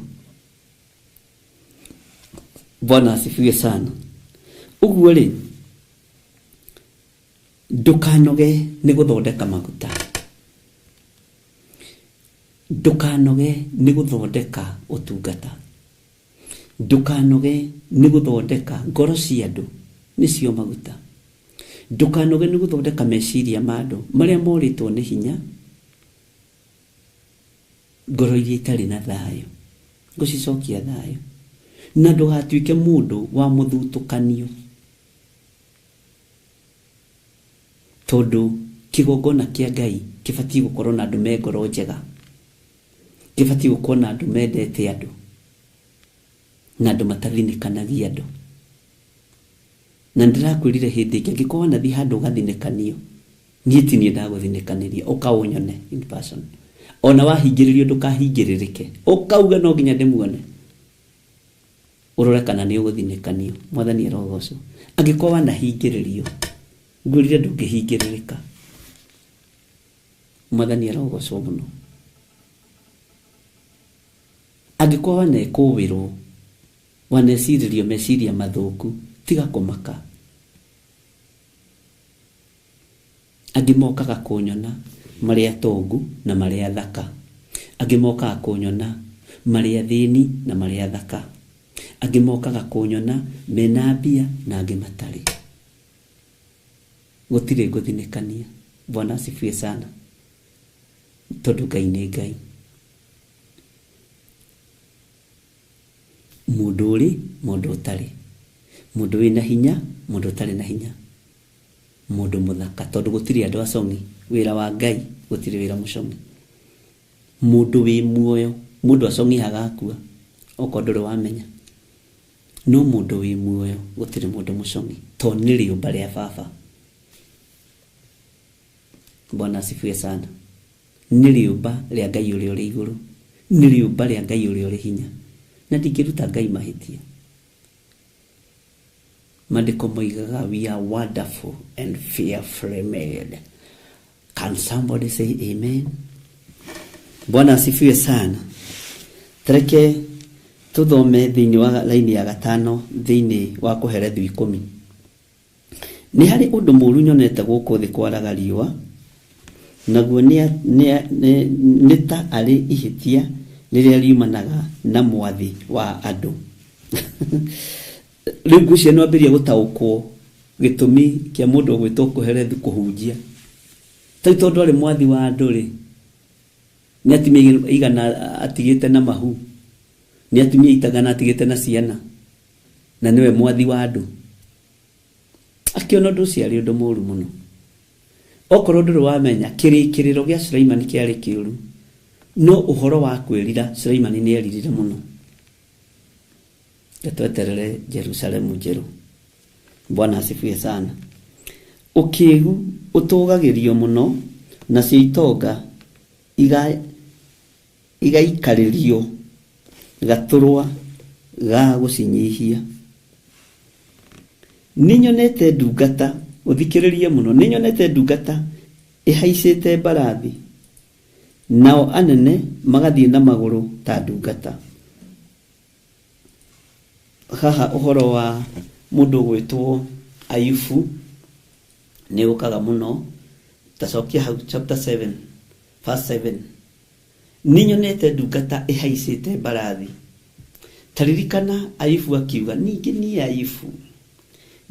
Bwana asifiwe sana. Uguo ri ndukanoge ni guthondeka maguta, ndukanoge ni guthondeka utungata, ndukanoge ni guthondeka ngoro cia andu nicio maguta, ndukanoge ni guthondeka meciria ma andu maria moritwo ni hinya, ngoro iria itari na thayo gucicokia thayo, na ndugatuike mundu wa muthutukanio, tondu kigongona kia Ngai kibati gukorwo na andu me ngoro njega, kibati gukorwo na andu mendete andu na andu matathinikanagia andu. Na ndirakwirire hindi ingi angikorwo na thi handu gathinekanio, nie ti nie ndaguthinikaniria, ukaunyone in person. Ona wahingiririo ndukahingiririke, ukauga no nginya ndimuone, urore kana ni uguthinekanio. Mwathani arogocwo. Angikorwo na hingiririo, ngurire ndungihingiririka. Mwathani arogocwo muno. Angikorwo na kuwirwo, waneciririo meciria mathuku, tiga kumaka. Angimokaga kunyona maria tongu na maria thaka, angimokaga kunyona maria thini na maria thaka, angimokaga kunyona mena mbia na angi matari. Gutire guthinikania. Bwana asifiwe sana. Tondu Ngai ni Ngai. Mundu uri, mundu utari, mundu wina hinya, mundu utari na hinya, mundu muthaka, tondu gutire andu acongi. Wira wa Ngai gutire wira mucongi. Mundu wi muoyo, mundu acongi hagakua oko nduri wamenya, no mundu wi muoyo gutire mundu mucongi, to ni riumba ria Baba. Bwana asifiwe sana. Ni riumba ria Ngai uri uri iguru, ni riumba ria Ngai uri uri hinya, na ndikiruta Ngai mahitia. Mandiko moigaga we are wonderful and fearfully made. Can somebody say amen? Bwana asifiwe sana. Tereke tuthome thiini wa laini ya gatano thiini wa kuherethu 10. Ni hari undu muru nyonete guku thi kwaraga riwa, naguo ni ta ari ihitia riria riumanaga na mwathi wa andu. Riu ngucia no ambiria gutaukwo gitumi kia mundu gwitwo kuherethu kuhunjia. Tai tondu ari mwathi wa andu ri, ni atimia igana atigite na mahu, ni atimia itagana atigite na ciana, na niwe mwathi wa andu. Akiona ndu ciari undu muru muno. Okorwo nduru wamenya kirikiriro gia Suleiman kiari kiuru, no uhoro wa kwirira Suleiman ni eririre muno. Tweterere Jerusalemu njeru. Bwana asifiwe sana. Ukigu utugagirio muno na ciitonga igaikaririo gaturwa ga gucinyihia. Ninyonete ndungata, uthikiririe muno, ninyonete ndungata ihaicite mbarathi, nao anene magathie na maguru ta ndungata. Haha uhoro wa mundu gwitwo Ayubu ni ukaga muno. Tacokia hau chapter 7 verse 7. Ninyonete ndungata ihaicite mbarathi. Taririkana Ayubu akiuga, ningi ni Ayubu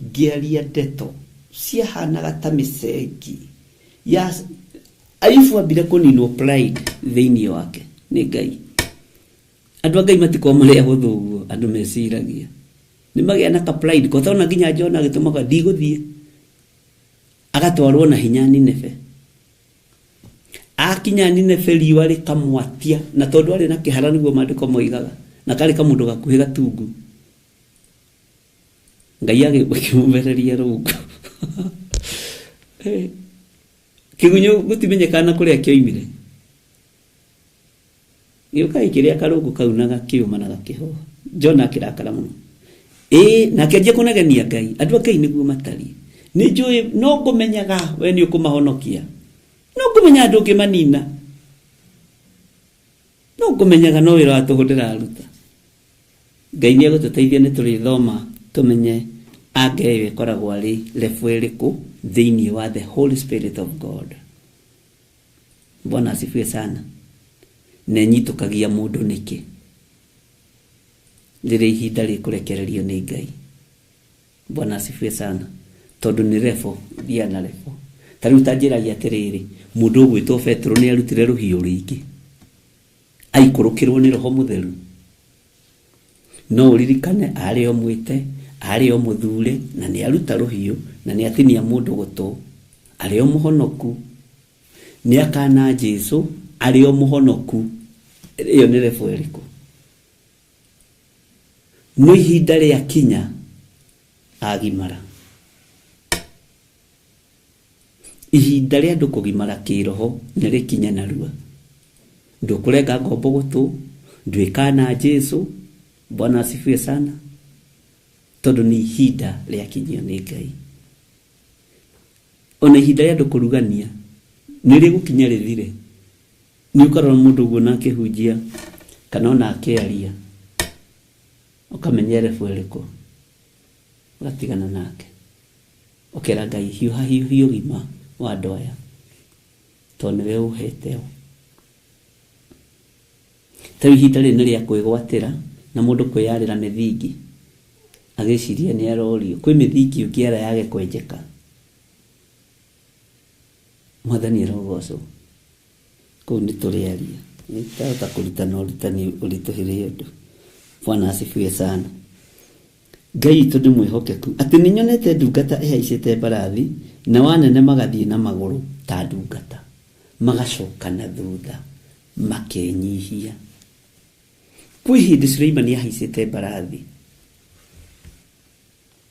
ngiaria ndeto ciahanaga ta micengi ya Ayubu ambire kuninwo pride thiini wake ni Ngai. Andu Ngai matiko maria guthuguo, andu meciragia ni magia na ka pride ko thona nginya Jona agitumaga ndiguthie, agatwarwo na hinya Nineve. Akinya Nineve riwa rikamwatia, na tondu ari na kihara niguo mandiko moigaga, na kari kamundu gakuhi gatungu, Ngai agikumubereria rungu. Kigunyo gutimenyekana kuria kioimire. Yukai kiria karungu kaunaga kiuma na gakiho. Jona kirakara muno. Na kiaje kunagenia Ngai. Andu Ngai niguo matari. Ni njui no ngumenyaga we ni ukumahonokia. No ngumenya andu ngimanina. No ngumenyaga no wira watuhundira ruta. Ngai nĩ egũtũteithia nĩ tũrĩthoma tumenye Ngai koragwo arĩ level ĩrĩkũ thĩinĩ wa the Holy Spirit of God. Bwana asifiwe sana. Na nyitũkagia mũndũ nĩkĩ rĩrĩa ihinda rĩkũrekererio nĩ Ngai. Bwana asifiwe sana. Tondũ nĩ level thia na level. Tarĩu tanjĩragia atĩrĩrĩ, mũndũ ũgwĩtwo Petro nĩ arutire rũhiũ rĩingĩ, aikũrũkĩrwo nĩ Roho Mũtheru. No ũririkane arĩ o mwĩte, arĩ o mũthure, na nĩ aruta rũhiũ, na nĩ atinia mũndũ gũtũ, arĩ o mũhonoku. Nĩ akana Jesũ arĩ o mũhonoku. Iyo nĩ level ĩrĩkũ? No ihinda rĩa kinya agimara. Ihinda rĩa andũ kũgimara kĩroho nĩ rĩkinya narua. Ndũkũrenga ngombo gũtũ, ndwĩkana Jesũ. Bwana asifiwe sana. Tondũ nĩ ihinda rĩa kinyio nĩ Ngai. Ona ihinda rĩa andũ kũrugania nĩ rĩgũkinya rĩthire. Nĩ ũkarora mũndũ ũguo na akĩhunjia kana ona akĩaria, ũkamenya level ĩrĩkũ, ũgatigana nake. Ũkera Ngai hiũha ũgima wa andũ aya, tondũ nĩwe ũhete. Ta ihinda rĩrĩ nĩ rĩa kwĩgwatĩra na mũndũ kwĩyarĩra mĩthingi, agĩciria nĩ arorio. Kwĩ mĩthingi ũngĩara yage kwenjeka. Mwathani arogocwo. Kũu nĩ tũrĩaria. Nĩtahota kũrutana ũrutani ũritũhĩrĩ ũndũ. Bwana asifiwe sana. Ngai witũ nĩ mwĩhokeku atĩ nĩ nyonete ndungata ĩhaicĩte mbarathi, na wanene magathiĩ na magũrũ ta ndungata, magacoka na thutha, makenyihia. Kwĩ hĩndĩ Suleimani ahaicĩte mbarathi,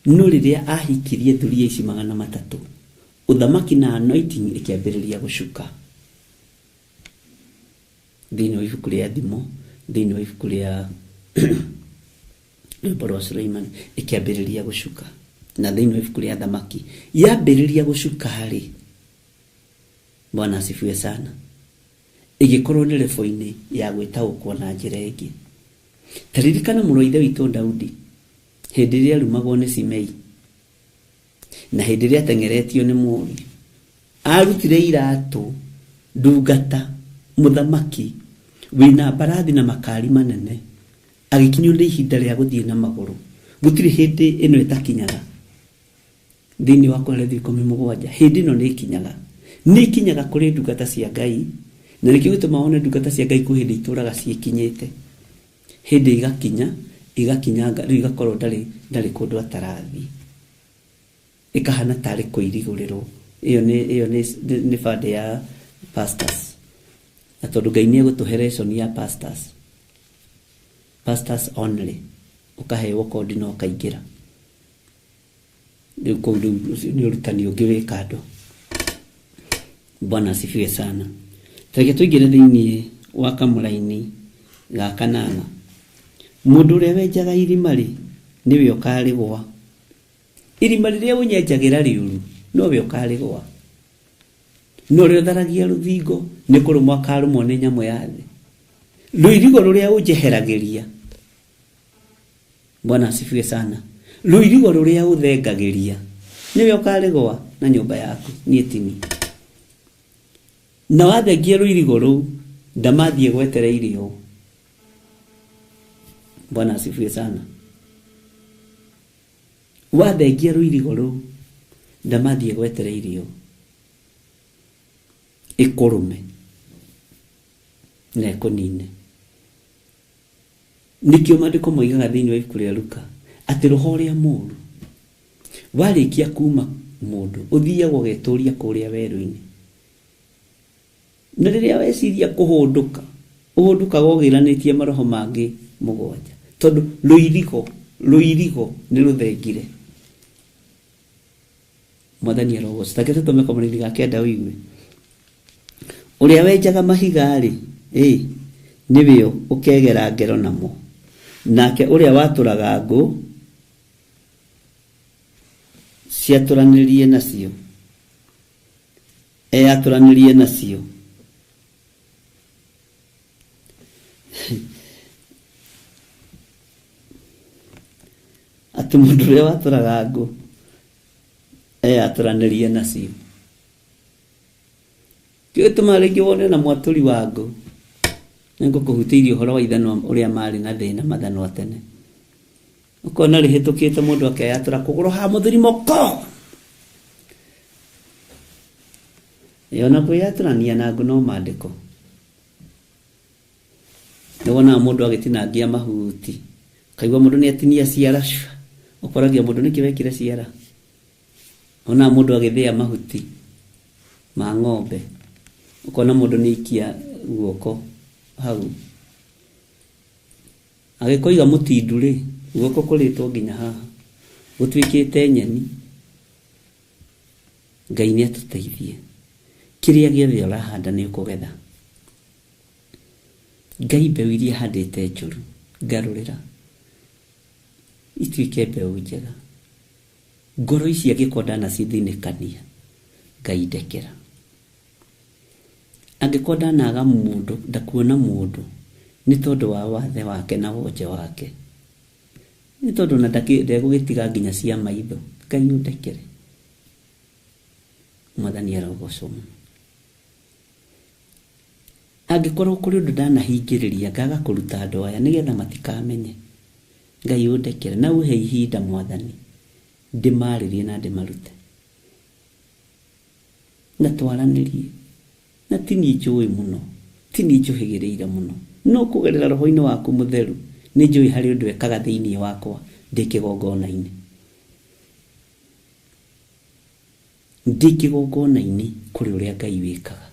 no rĩrĩa ahikirie thuriya ici 300, ũthamaki na anointing ĩkĩambĩrĩria gũcuka. Thĩinĩ wa ibuku rĩa thimo, thĩinĩ wa ibuku rĩa rwĩmbo rwa Suleimani ĩkĩambĩrĩria gũcuka. Na thĩinĩ wa ibuku rĩa thamaki yambĩrĩria gũcuka harĩ. Bwana asifiwe sana. Ĩgĩkorwo nĩ level-inĩ ya gwĩtaũkwo na njĩra ĩngĩ. Taririkana mũrũ wa ithe witũ Daudi, hĩndĩ ĩrĩa arumagwo nĩ Simei, na hĩndĩ ĩrĩa atengeretio nĩ mũriũ, arutire iratũ ndungata mũthamaki wĩna mbarathi na makari manene, agĩkinywo nĩ ihinda rĩa gũthiĩ na magũrũ. Gũtirĩ hĩndĩ ĩno ĩtakinyaga. Thĩinĩ wa Korinthi 17, hĩndĩ ĩno nĩ ikinyaga. Nĩ ikinyaga kũrĩ ndungata cia Ngai, na nĩkĩo gĩtũma wone ndungata cia Ngai kwĩ hĩndĩ itũraga ciĩkinyĩte. Hĩndĩ igakinyanga rĩu igakorwo ndarĩ kũndũ atarathi, ĩkahana tarĩ kũirigũrĩrwo. Iyo nĩ bande ya pastors. Na tondũ Ngai nĩ egũtũhe lesson ya pastors only, ũkaheo kodi na ũkaingĩra. Rĩu kũu nĩ ũrutani ũngĩ wĩ kando. Bwana asifiwe sana. Tũreke tũingĩre thĩinĩ wa kamũra-inĩ ga 8. Mũndũ ũrĩa wenjaga irima-rĩ nĩwe ũkarĩgwa. Irima rĩrĩa ũnyenjagĩra rĩũru nowe ũkarĩgwa. No rĩrĩa ũtharagia rũthingo nĩ kũrũmwo akarũmwo nĩ nyamũ ya thĩ. Rũirigo rũrĩa ũnjeheragĩria, Bwana asifiwe sana, rũirigo rũrĩa ũthengagĩria nĩwe ũkarĩgwa na nyũmba yaku, niĩ tini. Na wathengia rũirigo rũu ndamathiĩ gwetereire ũũ. Bwana asifiwe sana. Wathengia rũirigo rũu ndamathiĩ gwetereire ũũ, ĩkũrũme na ĩkũnine. Nĩkĩo maandĩko moigaga thĩinĩ wa ibuku rĩa Luka atĩ roho ũrĩa mũũru warĩkia kuma mũndũ ũthiaga ũgetũria kũrĩa werũ-inĩ. Na rĩrĩa weciria kũhũndũka, ũhũndũkaga ũgĩranĩtie maroho mangĩ 7, tondũ rũirigo nĩ rũthengire. Mwathani arogocwo. Take tũtũme kamũra-inĩ ga 9 ũigue. Ũrĩa wenjaga mahiga-rĩ, nĩwe ũkegera ngero namo. Nake ũrĩa watũraga ngũ ciatũranĩrie nacio, atũranĩrie nacio. ati mundu ria waturaga ngũ aturanĩrie nacio. Gĩtũma rĩngĩ wone na mwatũri wa ngũ nĩngũkũhutĩirie ũhoro wa ithanwa ũrĩa marĩ na thĩna mathanwa tene. Ũkona rĩhĩtũkĩte mũndũ akeyatura kũgũrũ ha mũthũrimo ko yona kwĩyaturania na ngũ no maandĩko. Nĩwona mũndũ agĩtinangia mahuti, kaigua mũndũ nĩatinia ciara, ũkoragia mũndũ nĩkĩ wekire ciara. Ona mũndũ agĩthĩa mahuti ma ng'ombe, ũkona mũndũ nĩikia guoko hau. Agĩkoiga mũtindu rĩ, guoko kũrĩtwo nginya haha, gũtuĩkĩte nyeni. Ngai nĩatũteithie, kĩrĩa gĩothe ũrahanda nĩũkũgetha. Ngai mbeũ iria handĩte njũru ngarũrĩra ituĩke mbeũ njega. Ngoro ici angĩkorwo ndanacithĩnĩkania, Ngai ndekera. Angĩkorwo ndanaga mũndũ, ndakuona mũndũ, nĩ tondũ wa wathe wake na wonje wake, nĩ tondũ na ndegũgĩtiga nginya cia maitho, Ngai ũndekere. Mwathani arogocwo mũno. Angĩkorwo kũrĩ ũndũ ndanahingĩrĩria ngaga kũruta andũ aya nĩgetha matikamenye, Ngai ũndekere na ũhe ihinda Mwathani ndĩmarĩrie na ndĩmarute na twaranĩrie. Na tini njũĩ mũno, tini njũhĩgĩrĩire mũno, no kũgerera roho-inĩ waku mũtheru nĩ njũĩ harĩ ũndũ ekaga thĩinĩ wakwa ndĩ kĩgongona-inĩ. Ndĩ kĩgongona-inĩ kũrĩ ũrĩa Ngai wĩkaga,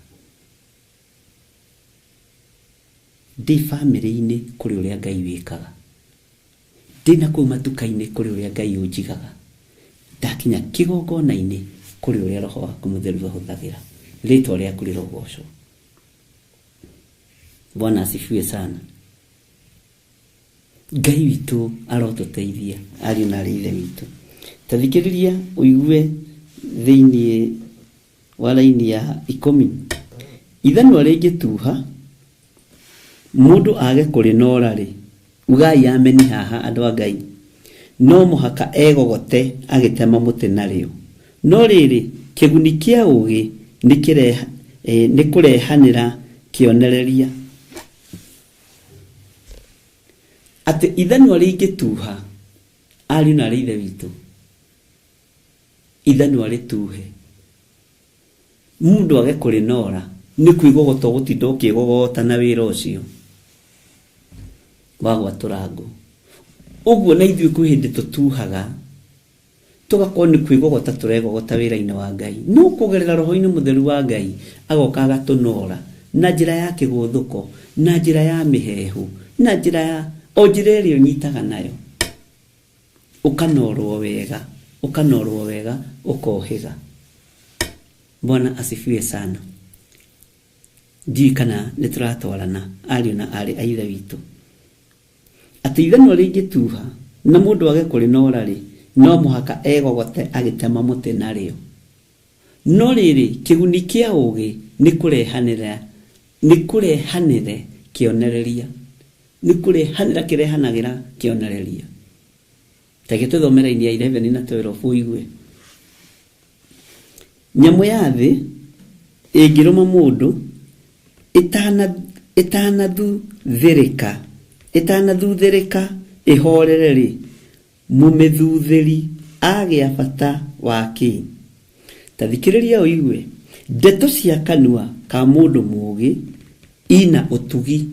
ndĩ bamĩrĩ-inĩ kũrĩ ũrĩa Ngai wĩkaga, ndĩ na kũu matuka-inĩ kũrĩ ũrĩa Ngai ũnjigaga, ndakinya kĩgongona-inĩ kũrĩ ũrĩa roho waku mũtheru ahũthagĩra. Rĩtwa rĩaku rĩrogocwo. Bwana asifiwe sana. Ngai witũ arotũteithia, ariũ na aarĩ ithe witũ. Tathikĩrĩria ũigue thĩinĩ wa raini ya 10. Ithanwa rĩngĩtuha mũndũ age kũrĩnora rĩ, ugai ameni haha andũ a Ngai, no mũhaka egogote agĩtema mũtĩ narĩo. No rĩrĩ kĩguni kĩa ũgĩ nĩ kũrehanĩra kĩonereria. Atĩ ithanwa rĩngĩtuha, ariũ na aarĩ ithe witũ, ithanwa rĩtuhe, mũndũ age kũrĩnora, nĩ kwĩgogota gũtinda ũkĩgogota na wĩra ũcio wa gwatũra ngũ. Ũguo na ithuĩ kwĩ hĩndĩ tũtuhaga, tũgakorwo nĩ kwĩgogota tũregogota wĩra-inĩ wa Ngai, no kũgerera roho-inĩ mũtheru wa Ngai agoka agatũnora na njĩra ya kĩgũthũko, na njĩra ya mĩhehu, na njĩra ya o njĩra ĩrĩa ũnyitaga nayo, ũkanorwo wega, ũkanorwo wega, ũkohĩga. Bwana asifiwe sana. Ndiũĩ kana nĩ tũratwarana ariũ na aarĩ a ithe witũ. Atĩ ithanwa rĩngĩtuha na mũndũ age kũrĩnora rĩ, no mũhaka egogote agĩtema mũtĩ narĩo. No rĩrĩ kĩguni kĩa ũgĩ nĩ kũrehanĩre kĩonereria, nĩ kũrehanĩra kĩrehanagĩra kĩonereria. Take tũthome raini ya 11 na 12 ũigue. Nyamũ ya thĩ ĩngĩrũma mũndũ ĩtanathuthĩrĩka ĩhorere rĩ, mũmĩthuthĩri agĩa bata wake. Tathikĩrĩria ũigue. Ndeto cia kanua ka mũndũ mũũgĩ ina ũtugi,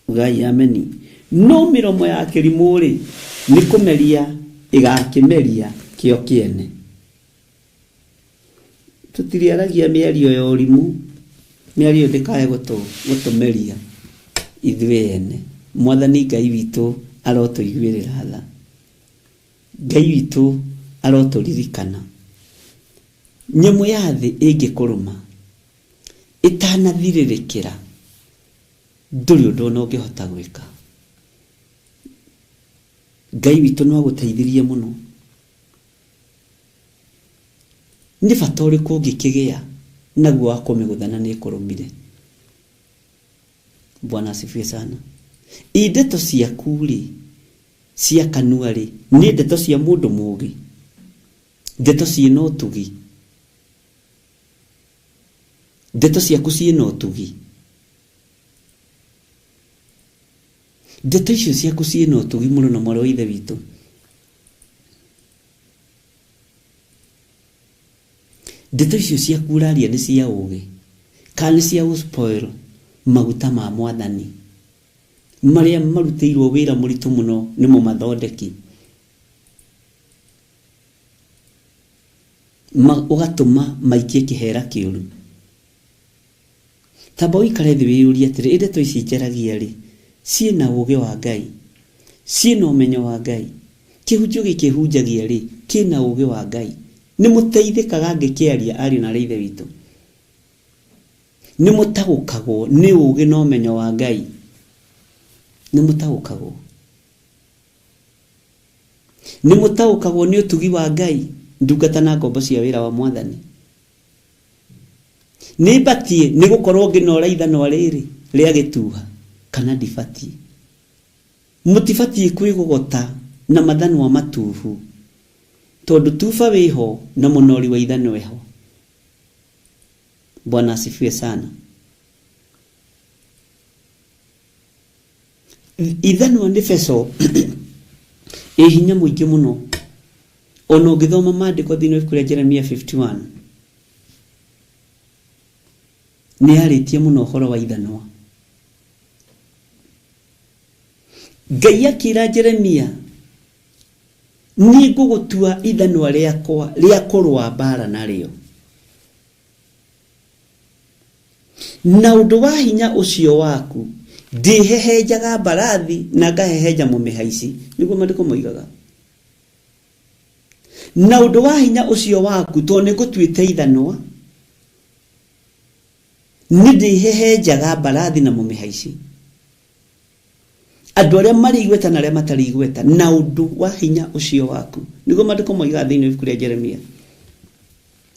ugai ameni, no mĩromo ya kĩrimũ rĩ, nĩ kũmeria ĩgakĩmeria kĩo kĩene. Tũtiriaragia mĩario ya ũrimũ, mĩario ndĩkae gũtũmeria ithuĩ ene. Mwathani Ngai witũ arotũiguĩrĩra tha, Ngai witũ arotũririkana. Nyamũ ya thĩ ĩngĩkũrũma ĩtanathirĩrĩkĩra, ndũrĩ ũndũ ona ũngĩhota gwĩka. Ngai witũ no agũteithirie mũno. Nĩ bata ũrĩkũ ũngĩkĩgĩa naguo wa kũmĩgũthana nĩ ĩkũrũmire. Bwana asifiwe sana. Ndeto ciaku rĩ, cia kanua ri ni ndeto cia mundu mugi ndeto ciina utugi ndeto ciaku ciina utugi ndeto icio ciaku ciina utugi muno na mwaro ithe witu ndeto icio ciaku uraria ni cia ugi kana cia uspoil maguta ma mwathani maria marutiirwo wira muritu muno nimo mathondeki ugatuma maikie kihera kiuru tamba uikare thi wiyuria atiri ndeto ici njaragia ri ciina ugi wa Ngai ciina umenyo wa Ngai kihunjio gikihunjagia ri kina ugi wa Ngai ni muteithikaga ngikiaria ari na reithe witu ni mutagukagwo ni ugi no menyo wa Ngai ni mutagukagwo ni utugi wa Ngai ndungata na ngombo cia wira wa mwathani ni batie ni gukorwo nginora ithano riri ria gituha kana ndibatie mutibatie kwigogota na mathano wa matuhu tondu tufa wiho na munori wa ithano weho. Bwana asifiwe sana. Ithano ndi feso hinya muingi muno ono ngithoma maandiko thini wa Jeremia 51 ni aritie muno horo wa ithano. Ngai akira Jeremia ni gugutua ithano riakwa ria kurwa bara nario na undu wa hinya ucio waku ndihehenjaga barathi na ngahehenja mumihaici niguo mandiko moigaga na undu wa hinya ucio waku to ni gutuite ithano ni ndihehenjaga barathi na mumihaici andu aria mari igweta na aria matari igweta na undu wa hinya ucio waku niguo mandiko moigaga thini wa Jeremia.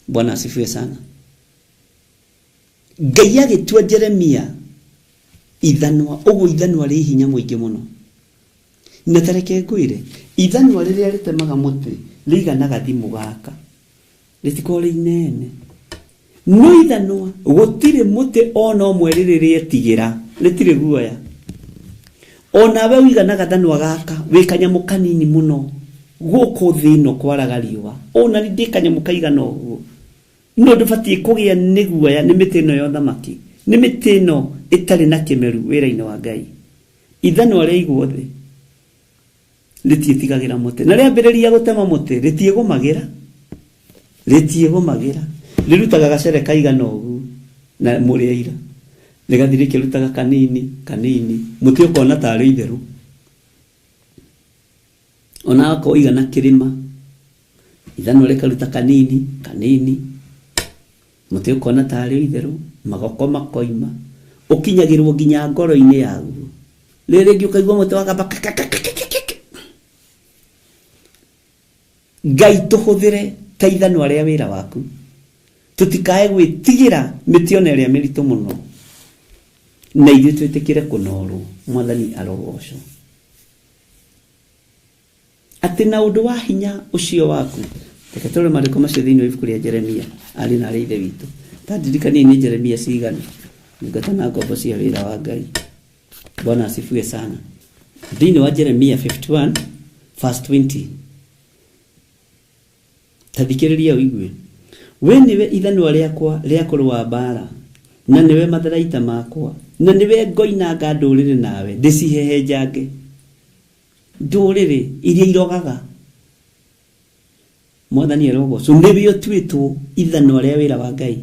Bwana asifiwe sana. Ngai agitua Jeremia ithanwa ugu ithanwa ri hinya muingi muno na tareke ngwire ithanwa riria ritemaga muti riganaga thimu gaka ritikore inene no ithanwa gutire muti ona omwe riri etigira ritire guoya ona we wiganaga thanwa gaka wikanyamu kanini muno guku thino kwaraga riwa ona ndikanyamu kaigana uguo no ndubatie kugia niguoya ni mitino yo thamaki ni mitino itari na kimeru wira-ini wa Ngai ithano ria igwothe ritietigagira muti na riambiriria gutema muti ritiigumagira rirutaga gacere kaigana ugu na muriaira rigathire kirutaga kanini muti ukona tari itheru ona ko igana kirima ithano rikaruta kanini muti ukona tari itheru magoko makoima ukinyagirwo ginya ngoro-ini yagu riri ngiukaigwa muti wakamba Ngai tuhuthire ta ithano ria wira waku tutikae gwitigira mitione ria miritu muno na ithu twitikire kunoru mwathani arogocwo ati na undu wa hinya ucio waku teketore mariko macio thini wa ibuku ria Jeremia ari na ri ithe witu tadirikani ni Jeremia cigana ngata na ngombo cia wira wa Ngai. Bwana asifiwe sana. Thini wa Jeremia 51 verse 20 tathikiriria uigwe we niwe ithano riakwa ria kurwa bara na niwe matharaita makwa na niwe ngoinanga ndurire nawe ndicihehenjange ndurire iria irogaga mwathani arogocwo niwe utwitwo ithano ria wira wa Ngai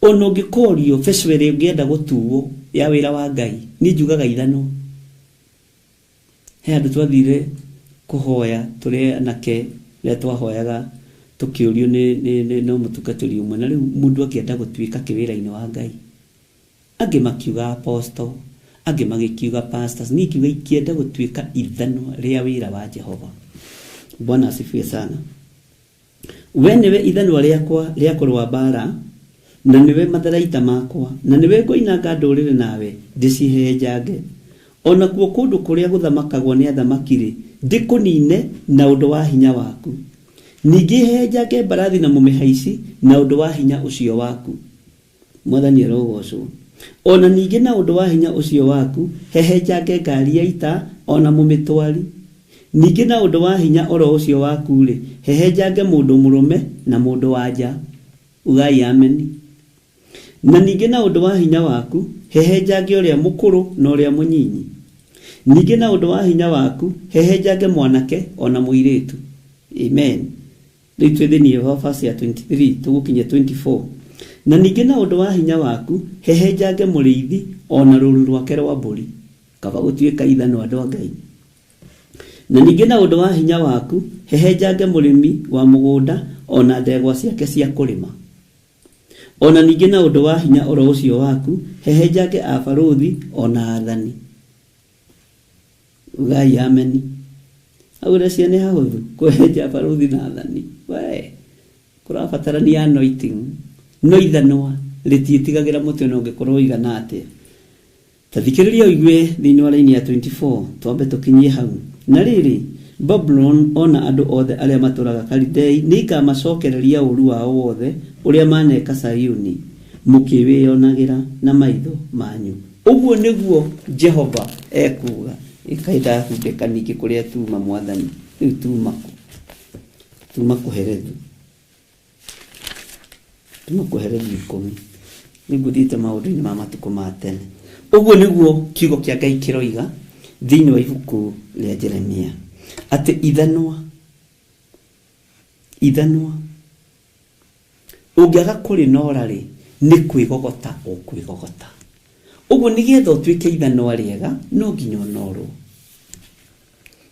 ono ngikorio feswere ngienda gutuwo ya wira wa Ngai ni njugaga ithano he andu twathire kuhoya turi anake ria twahoyaga tukiurio ni no mutukaturi umwe na riu mundu akienda gutwika kiwira-ini wa Ngai angi makiuga apostle angi magikiuga pastors ni kiuga ikienda gutwika ithano ria wira wa Jehova. Bwana asifiwe sana. We niwe ithano riakwa ria kurwa bara na niwe matharaita makwa na niwe ngoinanga ndurire nawe ndicihehenjange ona kuo kundu kuria guthamakagwo ni athamaki ndikunine na undu wa hinya waku. Ningi hehenjange mbarathi na mumihaici na undu wa hinya ucio waku. Mwathani arogocwo. Ona ningi na undu wa hinya ucio waku hehenjange ngari ya ita ona mumitwari. Ningi na undu wa hinya oro ucio waku hehenjange mundu murume na mundu wanja. Ugai ameni. Na ningi na undu wa hinya waku hehenjange uria mukuru na uria munyinyi. Ningi na undu wa hinya waku hehenjange mwanake ona muiritu. Amen. Litwe thini wa verse ya 23 tugukinya 24. Na ningi na undu wa hinya waku hehenjange muriithi ona ruru rwake rwa mburi. Kaba gutuika ithano andu a Ngai. Na ningi na undu wa hinya waku hehenjange murimi wa mugunda ona ndegwa ciake cia kurima. Ona ningi na undu wa hinya oro ucio waku hehenjange abaruthi ona athani. Ugai ameni. Aure ciane hahuthu kwehenja abaruthi na athani. We kurabatarania anointing no ithanwa ritiitigagira muti no ngikorwo igana atia. Tathikiriria uigwe thini wa line ya 24 twambe tukinyie hau. Na riri Babylon ona andu othe aria maturaga Kaldei nikamacokereria uru wao wothe uria maneka Sayuni mukiwionagira na maitho manyu. Uguo niguo Jehova ekuga. Ikaida kudeka niki kuria tuma Mwathani tuma kuherethu ikumi niguthite maundu-ini ma matuko ma tene. Uguo niguo kiugo kia Ngai kiroiga thini wa ibuku ria Jeremia ati ithanwa ungiaga kuri norari ni kwigogota o kwigogota. Uguo nigetha utwike ithanwa riega no nginya onorwo.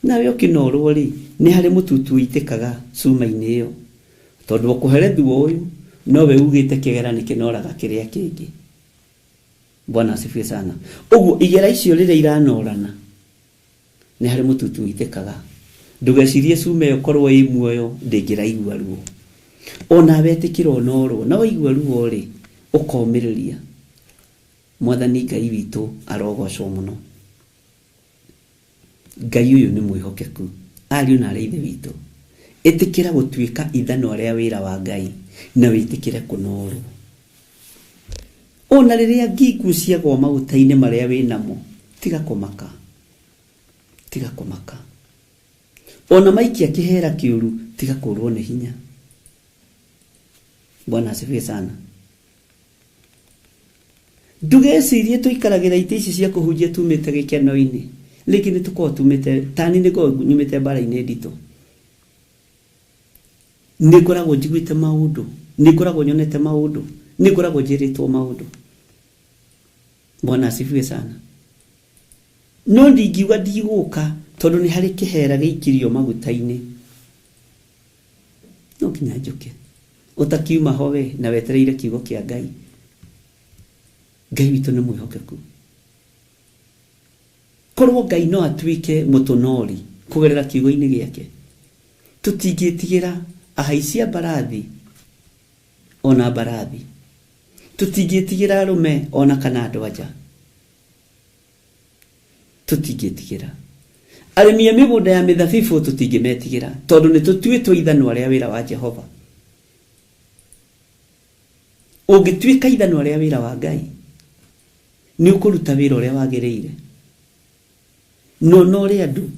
Nawe ukinorwo ni hari mututu itikaga cuma-ini iyo tondu kuherethu uyu nowe ugite kigera ni kinoraga kiria kingi. Bwana asifiwe sana. Uguo igera icio riria iranorana ni hari mututu itikaga. Ndugecirie cuma iyo korwo i muoyo ndingiraigua ruo. Ona wetikira onorwo na waigua ruo ukomiriria. Mwathani Ngai witu arogocwo muno. Ngai uyu ni mwihokeku. Ariu na arithe witu. Itikira gutwika ithano ria wira wa Ngai na witikire kunorwo. Ona riria ngigucia gwa maguta-ini maria winamo tiga kumaka. Ona maikia kihera kiuru tiga kurwo ni hinya. Bwana asifiwe sana. Ndugecirie tuikaragira ite ici cia kuhunjia tumite gikeno-ini lakini tuko tumite tani niko nyumite bara-ini ndito. Nikoragwo njiguite maundu, nikoragwo nyonete maundu, nikoragwo njiritwo maundu. Bwana asifiwe sana. No ndingiuga ndiguka tondu ni hari kihera giikirio maguta-ini. No kinya njuke utakiuma howe na wetereire kiugo kia Ngai. Ngai witu ni mwihokeku. Korwo Ngai no atwike mutonori kugerera kiugo-ini giake. Tutingitigira ahaisia barathi ona barathi. Tutingitigira arume ona kana andu aja. Tutingitigira arimi ya migunda ya mithabibu tutingimetigira tondu ni tutuitwo ithanwa ria wira wa Jehova. Ungitwika ithanwa ria wira wa Ngai ni ukuruta wira uria wagiriire. No ri andu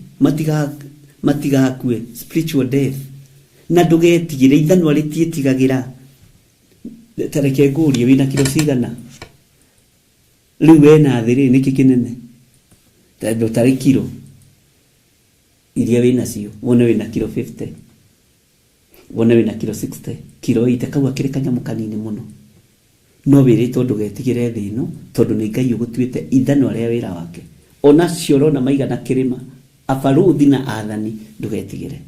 matigakue spiritual death na ndugetigire ithanwa ritietigagira. Tareke ngurie wina kilo cigana riu wena thiri niki kinene tondu tari kilo iria wina cio wone wina kilo 50 wone wina kilo 60 kilo itakau akiri kanyamu kanini muno. No wiritwo ndugetigire thi ino tondu ni Ngai ugutwite ithanwa ria wira wake. Ona cioro na maigana kirima abaruthi na athani ndugetigire.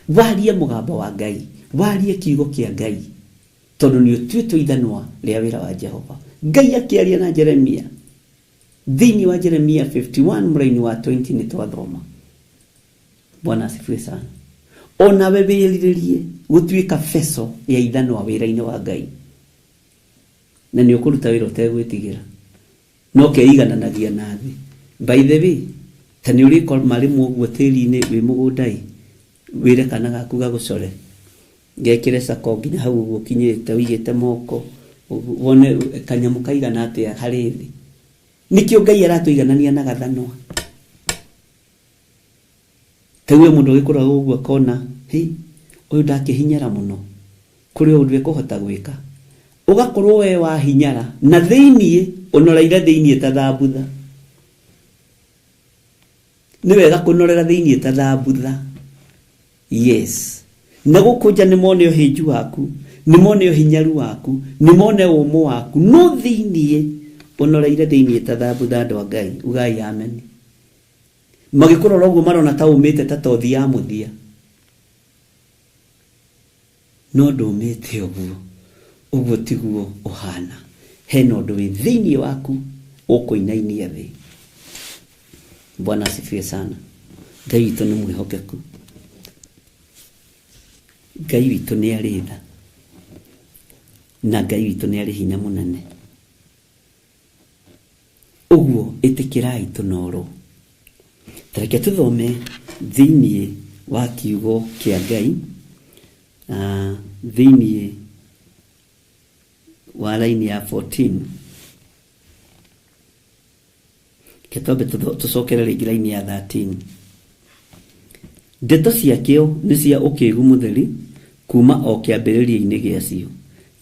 Warie mugambo wa Ngai, warie kiugo kia Ngai tondu ni utwitwo ithanwa ria wira wa Jehova. Ngai akiaria na Jeremia thini wa Jeremia 51 mraini wa 20 ni twathoma. Bwana asifiwe sana. Ona we wiriririe gutwika feso ya ithanwa wira-ini wa Ngai na ni ukuruta wira utegwitigira no keigananagia nathi by the way tani uri ko malimu ogwo tiri-ini wi mugundai wire kana gaku gagucore gekire sako nginya hau gukinyite wigite moko wone kanyamu kaigana atia hari thi nikio Ngai aratuiganania na gathanwa tawe mundu gikura ogwo kona hi uyu ndakihinyara muno kuri undu kuhota gwika ugakorwo we wa hinyara na thiini onoraire thiini tathambutha ni wega kunorera thiini tathambutha yes na gukuja ni mone uhinju waku ni mone uhinyaru waku ni mone umu waku no thiini onoraire thiini tathambutha ndo Ngai ugai amen magikurora ogwo marona ta umite ta tothi ya muthia no ndumite ogwo tiguo uhana hena undu wi thiini waku ukuinainia thi. Bwana asifiwe sana. Ngai witu ni mwihokeku. Ngai witu ni ari tha na Ngai witu ni ari hinya munene. Ogwo itikirai tunoro tareke tuthome thiini wa kiugo kia Ngai thiini wa laini ya 14 kitabe tusokera rigi laini ya 13 ndeto ciakio ni cia ukigu mutheri kuma o kiambiriria-ini giacio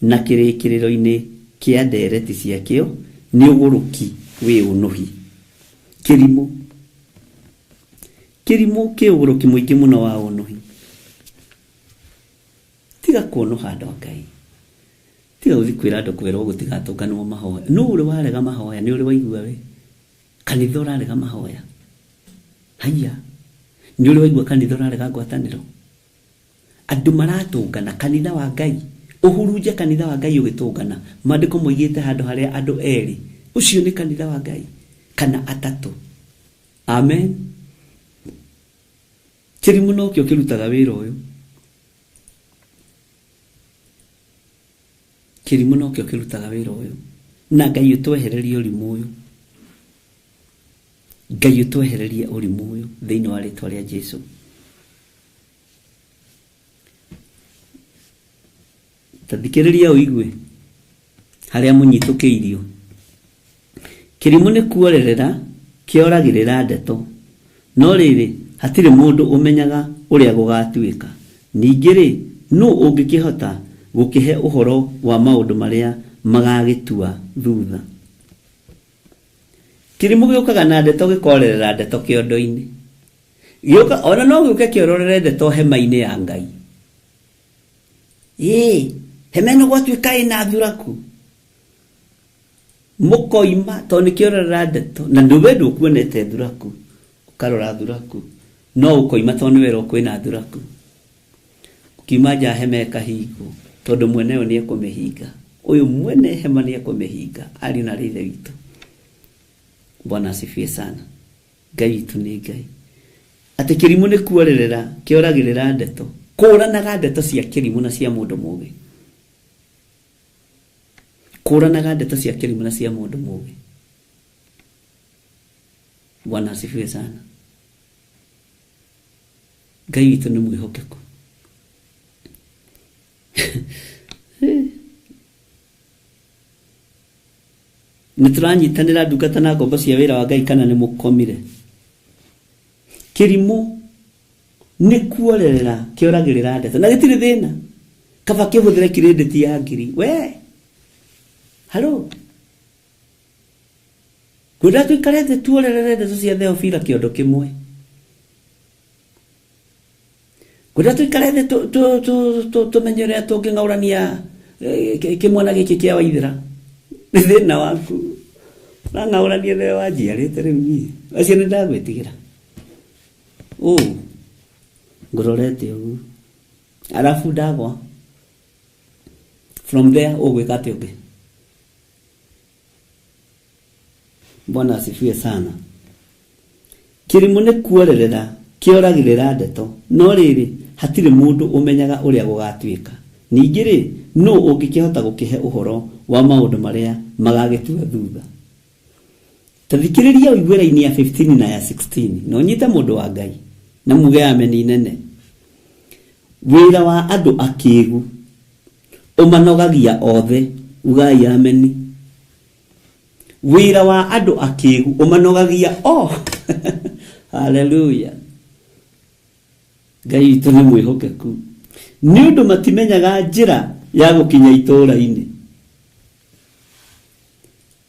na kirikiriro-ini kia ndereti ciakio ni uguruki wi unuhi kirimu ki uguruki muingi muno wa unuhi tiga kuonoha andu Ngai tiga uthi kwira andu kwira gutigatunganwo mahoya no uri warega mahoya ni uri waigua we kanitha urarega mahoya haya ni uri waigua kanitha urarega ngwataniro andu maratungana kanitha wa Ngai uhuruje kanitha wa Ngai ugitungana mandiko moigite handu haria andu eri ucio ni kanitha wa Ngai kana atatu amen kirimu no kio kirutaga wira uyu kirimu no kio kirutaga wira uyu na Ngai utwehererie urimu uyu Ngai utwehererie urimu uyu thiini wa ritwa ria Jesu. Tathikiriria uigwe haria munyitukiirio kirimu ni kuorerera kioragirira ndeto no riri hatire mundu umenyaga uria gugatuika ningiri no ungikihota gukihe uhoro wa maundu maria magagitua thutha. Kirimu giukaga na ndeto gikorerera ndeto kiondo-ini giuka ona no giuke kiororere ndeto hema-ini ya Ngai hemeno gwatuika ina thuraku mukoima to ni kiororera ndeto na ndubendu kuonete thuraku ukarora thuraku no ukoima to ni wero kwina thuraku ukimaja hema kahingo tondu mweneo ni ekumihinga uyu mwene hema ni ekumihinga ari na rithe witu. Bwana asifiwe sana. Ngai witu ni Ngai ati kirimu ni kuorerera kioragirira ndeto kuranaga ndeto cia kirimu na cia mundu mugi kuranaga ndeto cia kirimu na cia mundu mugi. Bwana asifiwe sana. Ngai witu ni mwihokeku. Nituranyitanira ndungata na ngombo cia wira wa Ngai kana ni mukomire. Kirimu ni kuorerera kioragirira ndeto na gitire thina kaba kihuthire credit ya ngiri we halo kuda tuikarete tuorerere ndeto cia Theophila kiondo kimwe kuda tuikarete tumenyere tungingaurania kimwana giki kia Waithira thina waku na ngaurania the wajiarite riu ni acio ni ndagwitigira ngororete ugu alafu ndagwa from there ugwika ati ungi. Bwana asifiwe sana. Kirimu ni kuorerera kioragirira ndeto no riri hatire mundu umenyaga uria gugatuika ningiri no ungikihota gukihe uhoro wa maundu maria magagitua thutha. Tathikiriria uigwera-ini ya 15 na ya 16 no nyita mundu wa Ngai na muge ameni nene. Wira wa andu akigu umanogagia othe, ugai ameni. Wira wa andu akigu umanogagia haleluya. Ngai witu ni mwihokeku ni undu matimenyaga njira ya gukinya itura-ini.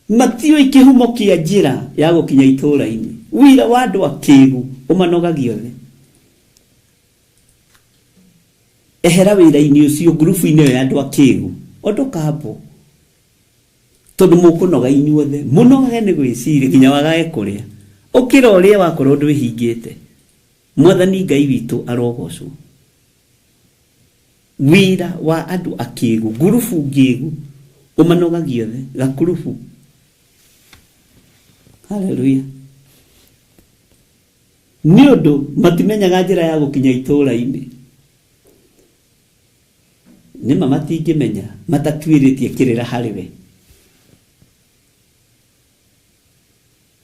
Matiwe ikihumo kia njira ya gukinya itura-ini. Wira wa andu akigu umanogagio the. Ehera wira-ini ucio grupu-ini ya andu akigu ondokabo tondu mukunoga inyuothe munogage ni gwiciri nginya wagae kuria ukira uria wakorwo ndwihingite. Mwathani Ngai witu arogocwo. Wira wa andu akigu grupu ngigu umanogagio the gakurubu. Haleluya. Ni undu matimenyaga njira ya gukinya itura-ini. Nima matingimenya matatwiritie kirira hariwe.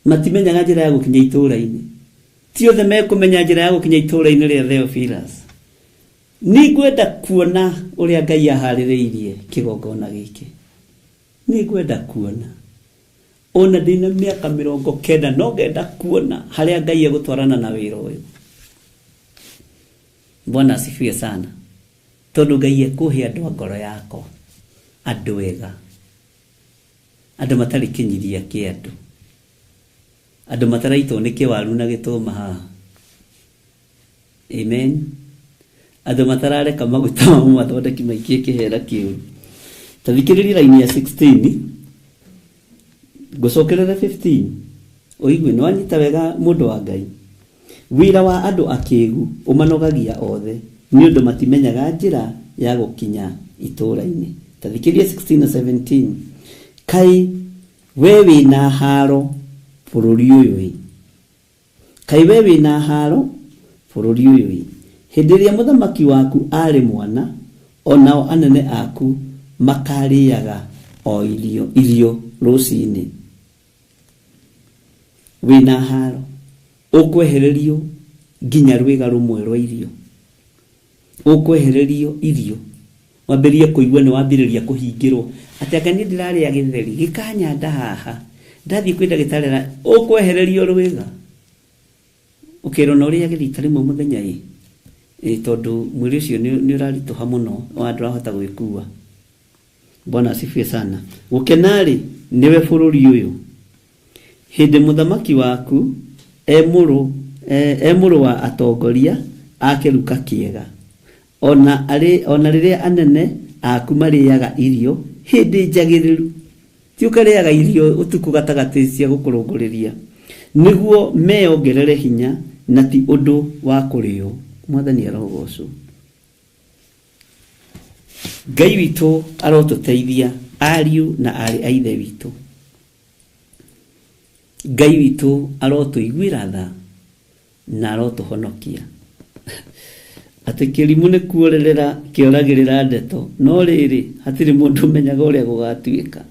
Matimenyaga njira ya gukinya itura-ini. Ti othe mekumenya njira ya gukinya itura-ini ria Theophilus. Ni gwenda kuona uria Ngai ahaririirie kigongona giki. Ni gwenda kuona ona ndina miaka 90 no ngenda kuona haria Ngai egutwarana na wira uyu. Bwana asifiwe sana. Tondu Ngai ekuhe andu ngoro yako, andu wega, andu matari kinyiria kiandu, andu mataraitwo ni kiwaru na gituma haha. Amen. Andu matarareka maguta ma mathondeki maikie kihera kiu. Tathikiriria laini ya 16 gucokerera 15 oigwe no anyita wega mundu wa Ngai. Wira wa andu akigu umanogagia othe ni undu matimenyaga njira ya gukinya itura-ini. Tathikiriria 16 na 17. Kai we wina haro bururi uyu. Kai we wina haro bururi uyu. Hindiria muthamaki waku ari mwana onao anene aku makariaga o irio rucini. Wina haro ukwehererio nginya rwiga rumwe rwa irio. Ukwehererio irio wambirie kuigua ni wambiriria kuhingirwo ati aka ni ndiraria githeri gikanya ndahaha ndathi kwenda gitarera. Ukwehererio rwiga ukiro no ria githita rimwe muthenya tondu mwiri ucio ni urarituha muno wa ndurahota gwikua. Bwana asifiwe sana. Gukenari niwe bururi uyu. Hindi muthamaki waku emuru wa atongoria akiruka kiega. Ona riria anene aku mariaga irio hindi njagiriru. Ti ukariaga irio utuku gatagati cia gukurunguriria niguo meongerere hinya na ti undu wa kurio. Mwathani arogocwo. Ngai witu arotuteithia ariu na ari a ithe witu. Ngai witu arotuiguira tha na arotuhonokia. Ati kirimu ni kuorerera kioragirira ndeto no riri hatiri mundu menyaga uria gugatuika.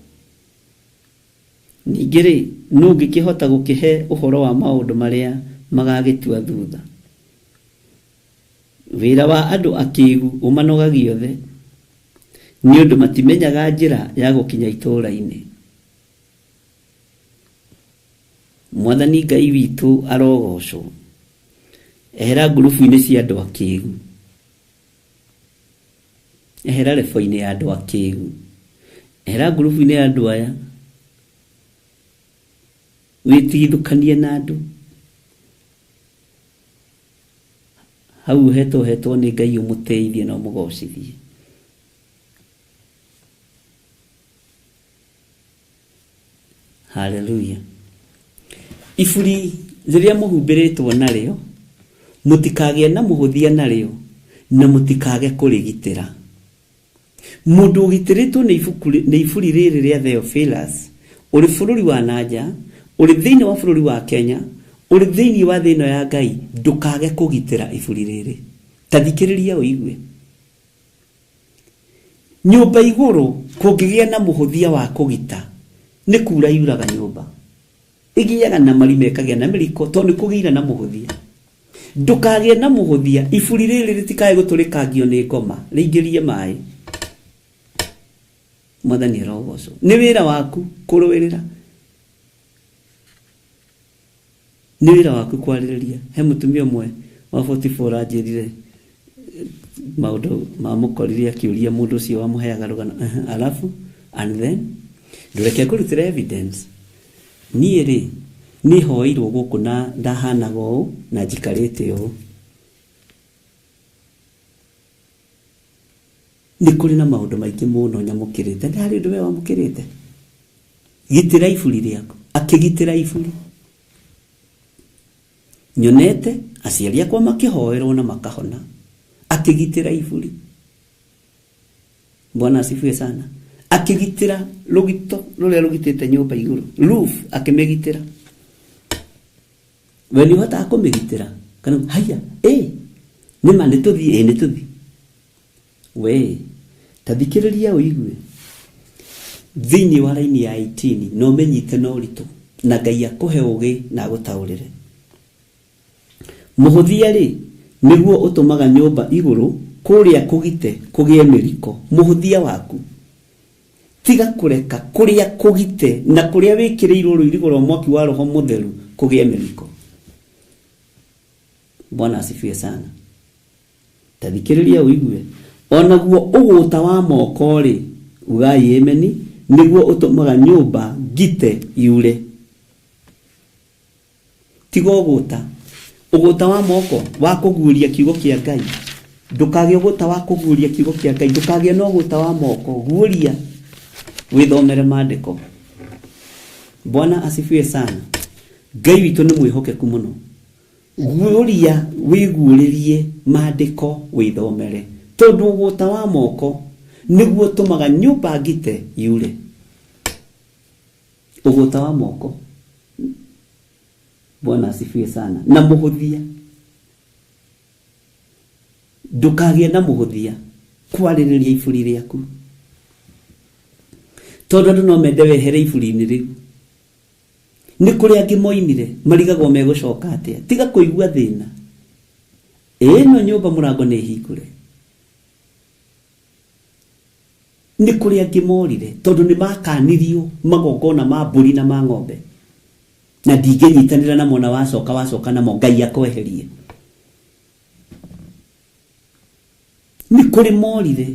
Ningiri nu ngikihota gukihe uhoro wa maundu maria magagitua thutha. Wira wa andu akigu umanogagio the ni undu matimenyaga njira ya gukinya itura-ini. Mwathani Ngai witu arogocwo. Ehera grupu-ini cia andu akigu. Ehera lefo-ini ya andu akigu. Ehera grupu-ini ya andu aya. Witigithukanie na andu. Hau hetwo ni Ngai umuteithie na umugocithie. Hallelujah. Ifuri ziria muhumbiritwo nario mutikage na muhuthia nario na mutikage kurigitira. Mundu ugitiritwo ni ifuri riri ria Theophilus uri bururi wa nanja uri thiini wa bururi wa Kenya uri thiini wa thino ya Ngai ndukage kugitira ifuri riri. Tathikiriria uigwe. Nyumba iguru kungigia na muhuthia wa kugita ni kura yuraga nyumba. igiaga na marime kagia na miriko tondu kugira na muhuthia ndukagie na muhuthia iburi riri ritikae guturikagio ni ngoma ringirie mai Mwathani rogoco ni wira waku kuruwirira ni wira waku kwaririria he mutumia mwe wa 44 ajirire maundu mamukoriria kiuria mundu cio wamuheaga rugano alafu and then ndureke kurutira evidence ni ri ni hoirwo guku na ndahanaga ũũ na njikarĩte ũũ ni kuri na maundu maingĩ mũno nyamũkĩrĩte nĩ harĩ ũndũ we wamũkĩrĩte gitĩra iburi rĩaku akĩgitĩra iburi nyonete aciari akwa makĩhoerwo na makahona akĩgitĩra iburi Bwana asifiwe sana akĩgitĩra rũgito rũrĩa rũgitĩte nyũmba igũrũ roof akĩmĩgitĩra we nĩũhotaga kũmĩgitĩra kana haya nĩma nĩtũthiĩ nĩtũthiĩ we tathikĩrĩria ũigue thĩinĩ wa raini ya 18 no menyite no ũritũ na Ngai akũhe ũgĩ na gũtaũrĩre muhuthia ri niguo utumaga nyumba iguru kuria kugite kugie miriko muhuthia waku tiga kureka kuria kugite na kuria wikirirwo ruirigo rwa mwaki wa roho mutheru kugie miriko Bwana asifiwe sana tathikiriria uigue onaguo uguta wa moko ri ugai emeni niguo utumaga nyumba gite yure tigo uguta uguta wa moko wa kuguria kiugo kia Ngai ndukage uguta wa kuguria kiugo kia Ngai ndukage no uguta wa moko guria withomere maandiko Bwana asifiwe sana Ngai witu ni mwihokeku muno guria wiguririe maandiko withomere tondu uguta wa moko niguo tumaga nyumba ngite yure uguta wa moko Bwana asifiwe sana na muhuthia ndukagie na muhuthia kwaririria iburi riaku tondu andu no mende wehere iburi-ini riu ni kuri angi moinire marigagwo megucoka atia tiga kuigua thina ino nyumba murango ni hingure ni kuri angi morire tondu ni makanirio magongona ma mburi na ma ng'ombe na ndingenyitanira na mona wacoka na mo Ngai akweherie ni kuri morire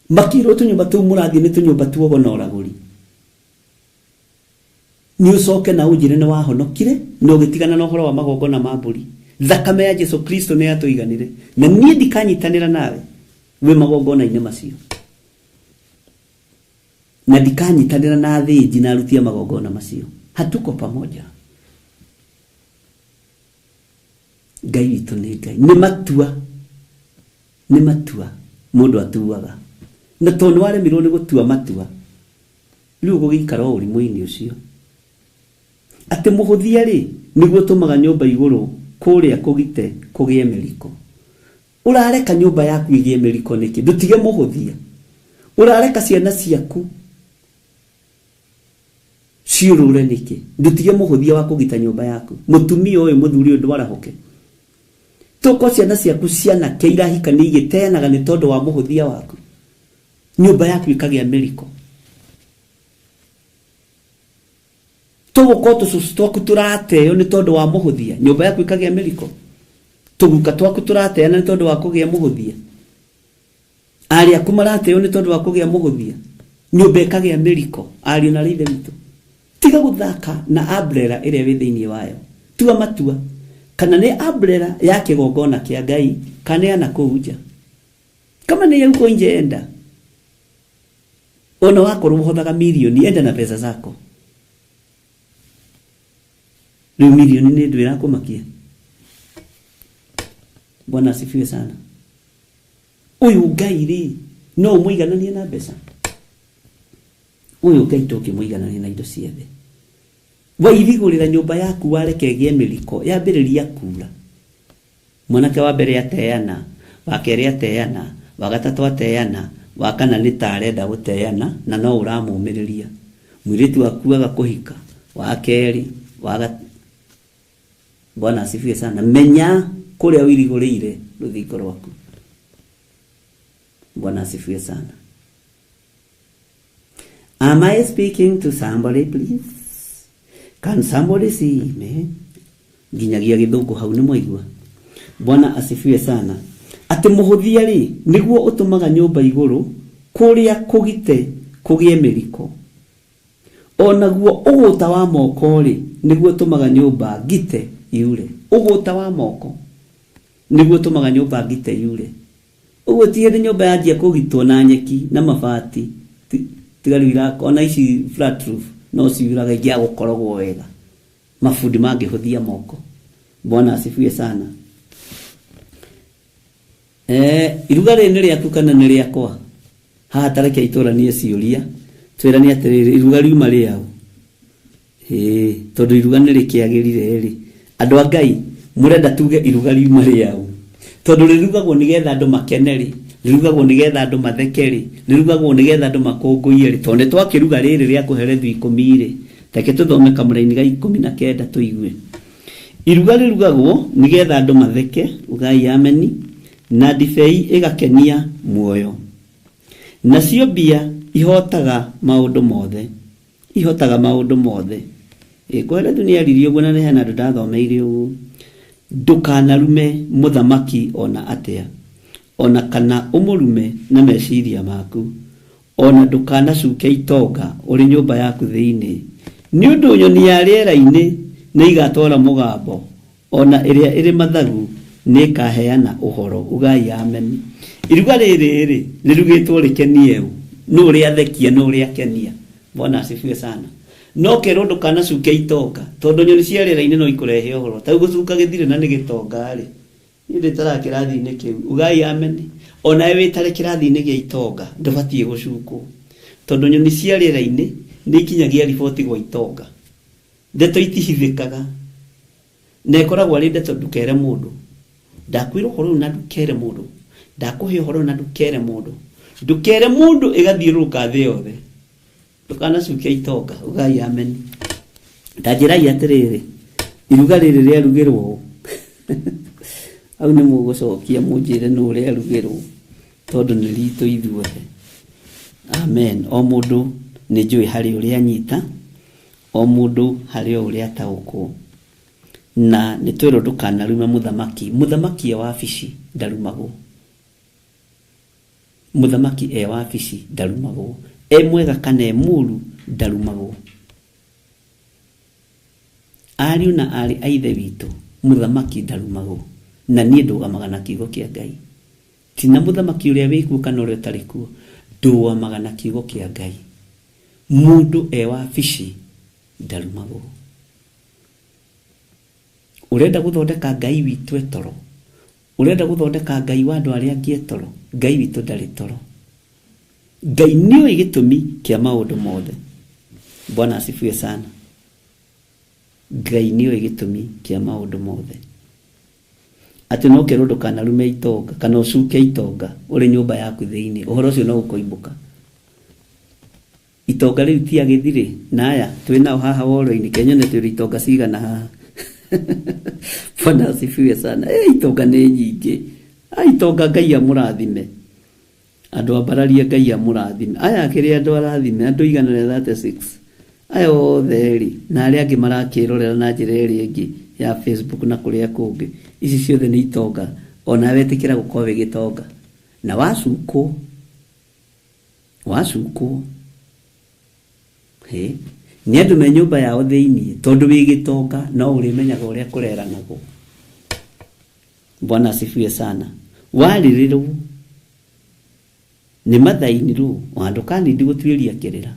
makiro tunyumba tu murathi ni tunyumba tuogo na uraguri ni ucoke na ujire ni wahonokire no gitigana na uhoro wa magongona ma mburi thakame ya Yesu Kristo ni atuiganire na nie ndikanyitanira nawe we magongona-ini macio na ndikanyitanira na thĩnji na aruti a magongona macio hatuko pamoja Ngai witu ni Ngai ni matua mundu atuaga na tondu waremirwo ni gutua matua riu gugikara urimu-ini ucio ati muhuthia ri niguo tumaga nyumba iguru kuria kugite kugie miriko urareka nyumba yaku igie miriko niki ndutige muhuthia urareka ciana ciaku ciurure niki ndutige muhuthia wa kugita nyumba yaku mutumia uyu muthuri undu warahoke toko ciana ciaku ciana keira hika ni igiteanaga ni tondu wa muhuthia waku nyumba yaku ikagia miriko tuguko tucucu twaku turateo ni tondu wa muhuthia nyumba yaku ikagia miriko tuguka twaku turateana ni tondu wa kugia muhuthia ari aku marateo ni tondu wa kugia muhuthia nyumba ikagia miriko ari na rithe witu tiga guthaka na umbrella ire wi thiini wayo tua matua kana ni umbrella ya kigongona kia Ngai kana ana kuuja kama ni yuko nje enda ona wakorwo uhothaga milioni enda na pesa zako ni milioni ni ndwira kumakia Bwana asifiwe sana uyu Ngai ri no muigananie na pesa uyu Ngai toki muigananie na indo ciothe wairigurira nyumba yaku warekegie miriko yambiriria kura mwanake wa mbere ateana wa keri ateana wa gatatu ateana wa kana ni tarenda guteana na no uramumiriria mwiritu waku agakuhika wa keri Bwana asifiwe sana. Menya kuria wirigurire ruthingo rwaku. Bwana asifiwe sana. Am I speaking to somebody, please? Can somebody see me? Ginyagia githungu hau ni mwaigua. Bwana asifiwe sana. Ati muhuthia ri niguo utumaga nyumba iguru kuria kugite kugie miriko. Onaguo uguta wa moko ri niguo utumaga nyumba gite yure. Uguta wa moko niguo utumaga nyumba gite yure. Uguo tiende nyumba yanjia kugitwo na nyeki na mabati tigaru irako ona ici flat roof no ciuraga gia gukorogwo wega. Mafundi mangihuthia moko. Bwana asifiwe sana. Iruga rĩ nĩ rĩaku kana nĩ rĩakwa? Haha tareke itoranie ciũria. Twĩrani atĩrĩrĩ, iruga riuma rĩaũ? Tondũ iruga nĩ rĩkĩagĩrire rĩ. Andũ a Ngai mũrenda tuge iruga riuma rĩaũ? Tondũ rĩrugagwo nĩgetha andũ makene rĩ, rĩrugagwo nĩgetha andũ matheke rĩ, rĩrugagwo nĩgetha andũ makũngũiye rĩ. Tondũ twakiruga rĩrĩ rĩa kũherethu 10 rĩ, reke tũthome kamũraini ga 19 tũigue. Iruga rĩrugagwo nĩgetha andũ matheke, ugai ameni, na ndibei igakenia muoyo. Nacio mbia ihotaga maundu mothe. Ihotaga maundu mothe. Kwerethu nĩ aririo guo na nĩ hena andũ ndathomeire ũguo. Ndukanarume muthamaki ona atia. Ona kana umurume na meciria maku. Ona ndukanacuke itonga uri nyumba yaku thiini. Ni undu nyoni ya rĩera-inĩ nĩ igatwara mugambo. Ona ĩrĩa ĩrĩ mathagu nĩ kaheana uhoro. Ugai amen. Iruga rĩrĩ rĩrugĩtwo rĩkenie no ũrĩa thekia no ũrĩa kenia. Bwana asifiwe sana. No kero ndukanacuke itonga tondu nyoni cia rĩera-inĩ no ikurehe uhoro. Ta gucuka gĩthire na nĩ gĩtonga rĩ. Nĩ tara kĩrathi-inĩ kĩu. Ugai amen. Ona we tare kĩrathi-inĩ gĩa itonga ndũbatie gucukwo. Tondu nyoni cia rĩera-inĩ nĩ ikinyagia riboti gwa itonga. Ndeto itihithĩkaga. Na ikoragwo arĩ ndeto ndukere mundu. Ndakwĩra ũhoro na ndukere mundu. Ndakuhe ũhoro na ndukere mundu. Ndukere mundu igathiũrũka thĩ yothe. Ndukanacukia itonga. Ugai amen. Ndanjĩrai atĩrĩrĩ, iruga rĩrĩ rĩarugĩrwo au nĩ mũgũcokia mũnjĩre no rĩarugĩrwo tondũ nĩ ritũ ithuothe. Amen. O mũndũ nĩ njũĩ harĩ ũrĩa anyita, o mũndũ harĩ ũrĩa ataũkwo. Na nĩ twĩrwo ndũkanarume muthamaki. Muthamaki e wabici ndarumagwo. Muthamaki e wabici ndarumagwo. E mwega kana e mũru ndarumagwo. Ariũ na arĩ a ithe witũ muthamaki ndarumagwo. Na niĩ ndũgamaga na kiugo kĩa Ngai. Tina muthamaki ũrĩa wĩkuo kana ũrĩa ũtarĩ kuo. Ndũgamaga na kiugo kĩa Ngai. Mũndũ e wabici ndarumagwo. Urenda guthondeka Ngai witũ etoro. Urenda guthondeka Ngai wa andũ arĩa angĩ etoro. Ngai witũ ndarĩ toro. Ngai nĩoĩ gĩtũmi kĩa maũndũ mothe. Bwana asifiwe sana. Ngai nĩoĩ gĩtũmi kĩa maũndũ mothe. Atĩ no kero ndũkanarume itonga kana ũcuke itonga ũrĩ nyũmba yaku thĩinĩ. Ũhoro ũcio no ũkoimbũka. Itonga rĩu ti agĩthirĩ. Na aya twĩnao haha woro-inĩ kenyone twĩrĩ itonga cigana haha. Bwana asifiwe sana. Itonga nĩ nyingĩ. Itonga Ngai amũrathime. Andũ ambararia Ngai amũrathime. Aya akĩrĩ andũ arathime andũ 136. Aya othe rĩ na arĩa angĩ marakĩrorera na njĩra ĩrĩa ĩngĩ ya Facebook na kũrĩa kũngĩ. Ici ciothe nĩ itonga. Ona wetĩkĩra gũkorwo wĩ gĩtonga. Na wacukwo. Nĩ andũ me nyũmba yao thĩinĩ tondũ wĩ gĩtonga no ũrĩmenyaga ũrĩa kũreranagwo. Bwana asifiwe sana. Warĩrĩrwo nĩ mother-in-law andũ kanindi gũtuĩria kĩrĩra.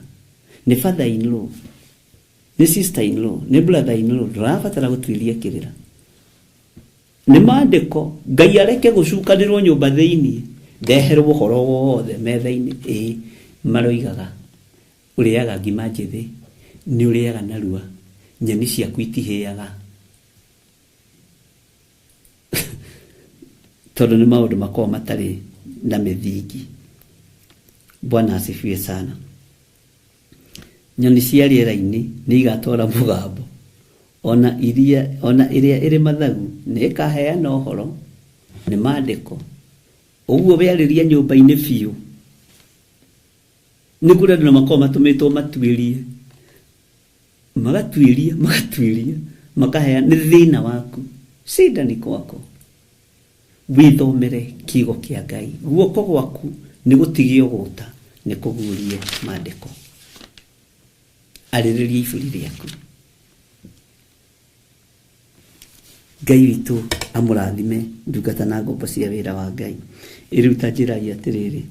Nĩ father-in-law, nĩ sister-in-law, nĩ brother-in-law ndũrabatara gũtuĩria kĩrĩra. Nĩ maandĩko Ngai areke gũcukanĩrwo nyũmba thĩinĩ ndeherwo ũhoro wothe metha-inĩ. Maroigaga ũrĩaga ngima njĩthĩ nĩ ũrĩaga narua nyeni ciaku itihĩaga. Tondũ nĩ maũndũ makoragwo matarĩ na mĩthingi. Bwana asifiwe sana. Nyoni cia rĩera-inĩ nĩ igatwara mũgambo. ona iria iri mathagu ni kaheana uhoro ni maandiko uguo beariria nyumba-ini biu ni kuri andu makoma matumitwo matuirie magatuiria makaheana ni thina waku shida ni kwako withomere kiugo kia Ngai guoko gwaku ni gutigio guta ni kugurie maandiko aririria iburi riaku Ngai witu amurathime ndungata na ngombo cia wira wa Ngai iruta njiragia atiriri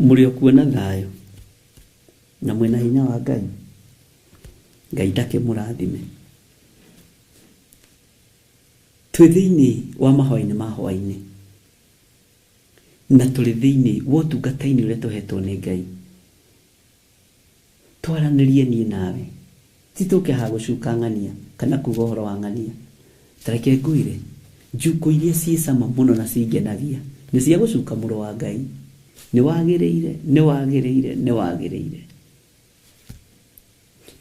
muri okuona thayo na mwena hinya wa Ngai Ngai ndake murathime twi thiini wa mahoini na tuli thiini wa utungata-ini uria tuhetwo ni Ngai twaranirie nie nawe tituke ha gucuka ng'ania kana kuga uhoro wa ng'ania tareke nguire njuko iria cie cama muno na cingenagia ni cia gucuka muro wa Ngai ni wagiriire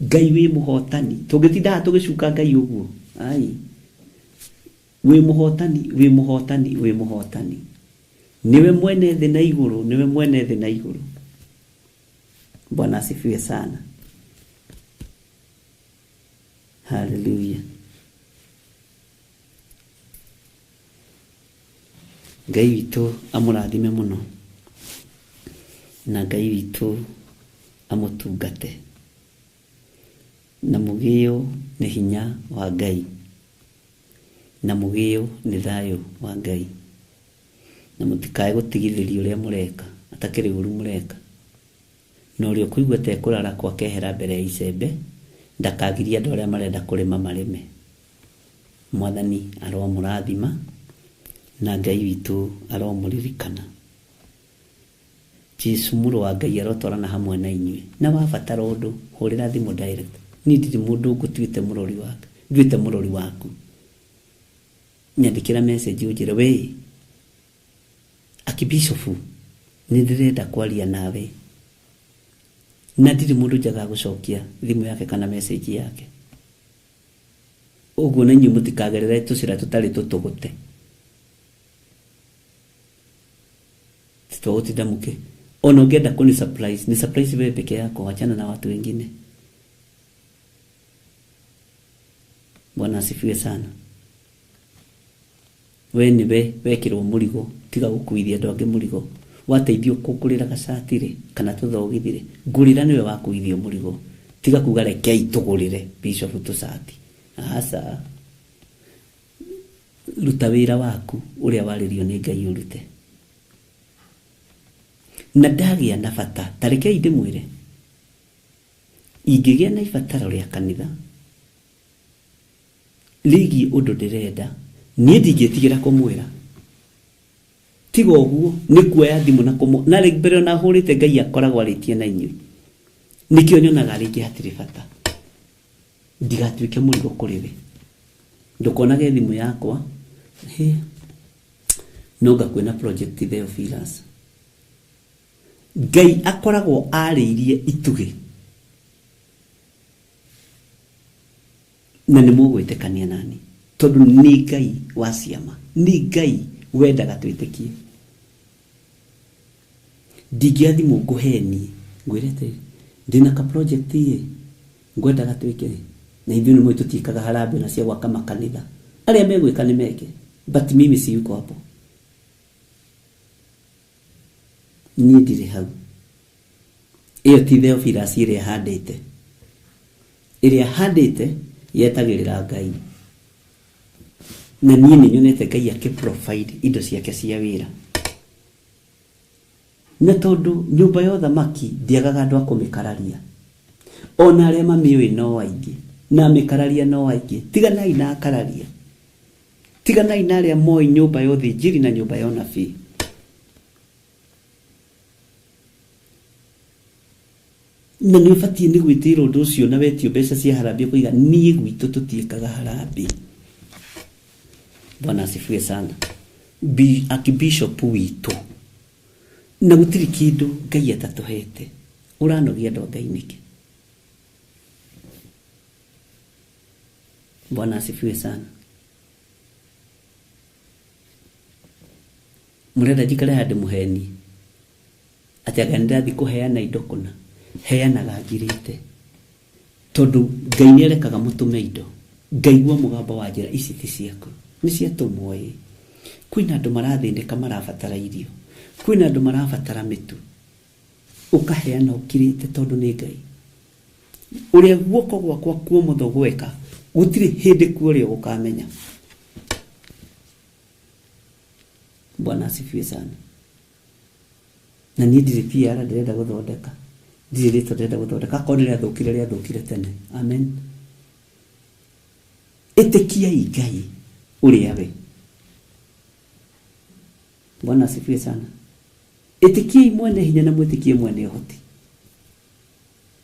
Ngai wi muhotani tugitinda tugicuka Ngai uguo ai wi muhotani niwe mwene thĩ na iguru Bwana asifiwe sana haleluya Ngai witu amurathime muno na Ngai witu amutungate na mugio ni hinya wa Ngai na mugio ni thayo wa Ngai na mutikae gutigithiria uria mureka atakiri uru mureka no uri kuigwa te kurara kwa kehera mbere ya icembe ndakagiria andu aria marenda kurima marime mwathani aro murathima na Ngai witu aro muririkana Jesu muru wa Ngai arotwarana hamwe na inyui na wabatara undu hurira thimu direct ni ndiri mundu ngutwite murori wake ndwite murori waku nyandikira message ujire we akibishofu ni ndirenda kwaria nawe na ndiri mundu njaga gucokia thimu yake kana message yake uguo na inyui mutikagerere tucira tutari tutugute tutaotinda muke ona ungenda kuni surprise ni surprise wewe peke yako achana na watu wengine Bwana asifiwe sana we niwe wekirwo murigo tiga gukuithia andu angi murigo wateithio kugurira gacatire kana tuthogithire ngurira niwe wakuithio murigo tiga kuga rekei tugurire Bishop Tusati asa ruta wira waku uria waririo ni Ngai urute na ndagia na bata tarekei ndimwire ingigia na ibataro ria kanitha ligi undu ndirenda nie ndingitigira kumwira tiga uguo ni kuoya thimu na kumo na mbere na hurite Ngai akoragwo aritie na inyui nikio nyonaga ringi hatiri bata ndigatuike murigo kuri we ndukonage thimu yakwa noga kwena project Theophilus Ngai akoragwo ariirie itugi na ni mugwitikania nani tondu ni Ngai wa ciama ni Ngai wendaga twitikie ndigiathi munguheni ngwirete ndina ka project ye ngwendaga twike na ithuĩ nĩmwe tũtikaga harambĩ na cia gwaka makanitha arĩa megwĩka nĩ meke but mimi siyuko hapo niĩ ndirĩ hau ĩyo ti Theophilus ĩrĩa handĩte yetagĩrĩra Ngai na niĩ nĩnyonete Ngai akĩprovide indo ciake cia wĩra na tondu nyumba ya uthamaki ndiagaga andu akumikararia ona aria mamiwi no aingi na mikararia no aingi tiganai na akararia tiganai na aria moi nyumba ya uthinjiri na nyumba ya unabii na nĩ ũbatiĩ nĩ gwĩtĩra ũndũ ũcio na wetio mbeca cia harambĩ kũiga niĩ gwitũ tũtiĩkaga harambĩ Bwana asifiwe sana Archbishop witũ na gutiri kindu Ngai atatuhete uranogia ndo Ngai niki Bwana asifiwe sana. Murenda jikare hadi muheni ati aganda thi kuheana indo kuna heanaga ngirite tondu Ngai nĩerekaga mutume indo. Ngaigua mugambo wa njĩra ici ti ciaku ni ciatumwo ĩ. Kwina andu marathĩnĩka marabatara irio, kwina andu marabatara mitu, ukaheana ukirite tondu ni Ngai. Uria guoko gwakwa kuomotho gweka gutiri hindi kuoria ukamenya. Bwana asifiwe sana. Na ni ndiri pia ndirenda guthondeka. Ndiri ndirenda guthondeka konire athukire tene. Amen. Itikia Ngai uria we. Bwana asifiwe sana. Itikia mwene hinya na mwitikie mwene uhoti.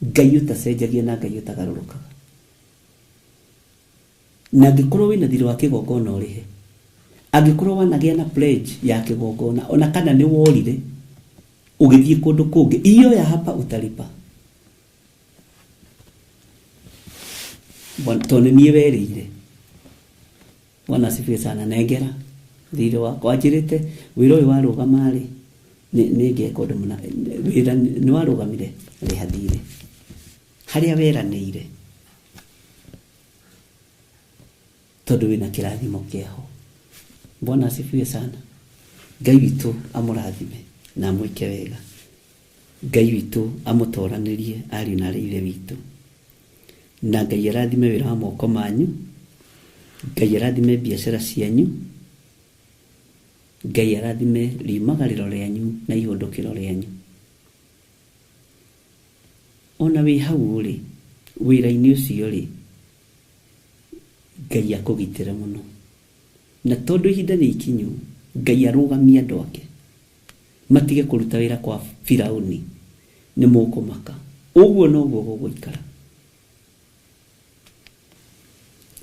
Ngai utacenjagia na Ngai utagarurukaga. Na ngikorwo wina thiri wa kigongona urihe. Angikorwo wanagia na pledge ya kigongona ona kana ni worire ugithie kundu kungi iyo ya hapa utalipa. Bwana tone nie werire. Bwana asifiwe sana. Negera thiri wa kwajirite wiro uyu warugama ri ni ngeka undu muna wira ni warugamire ri hathire haria weranire tondu wina kirathimo kieho. Bwana asifiwe sana. Ngai witu amurathime na mwike wega. Ngai witu amutoranirie ari na rĩire witu. Na Ngai arathime wĩra wa moko manyu. Ngai arathime biashara cianyu. Ngai arathime riumagarĩro rĩanyu na ihũndũkĩro rĩanyu. Ona wĩ hau rĩ wĩra-inĩ ũcio rĩ Ngai akũgitĩre mũno. Na tondu ihinda ni ikinyu Ngai arugamia andu ake matige kuruta wira kwa Firauni ni mukumaka. Uguo noguo gugũikara.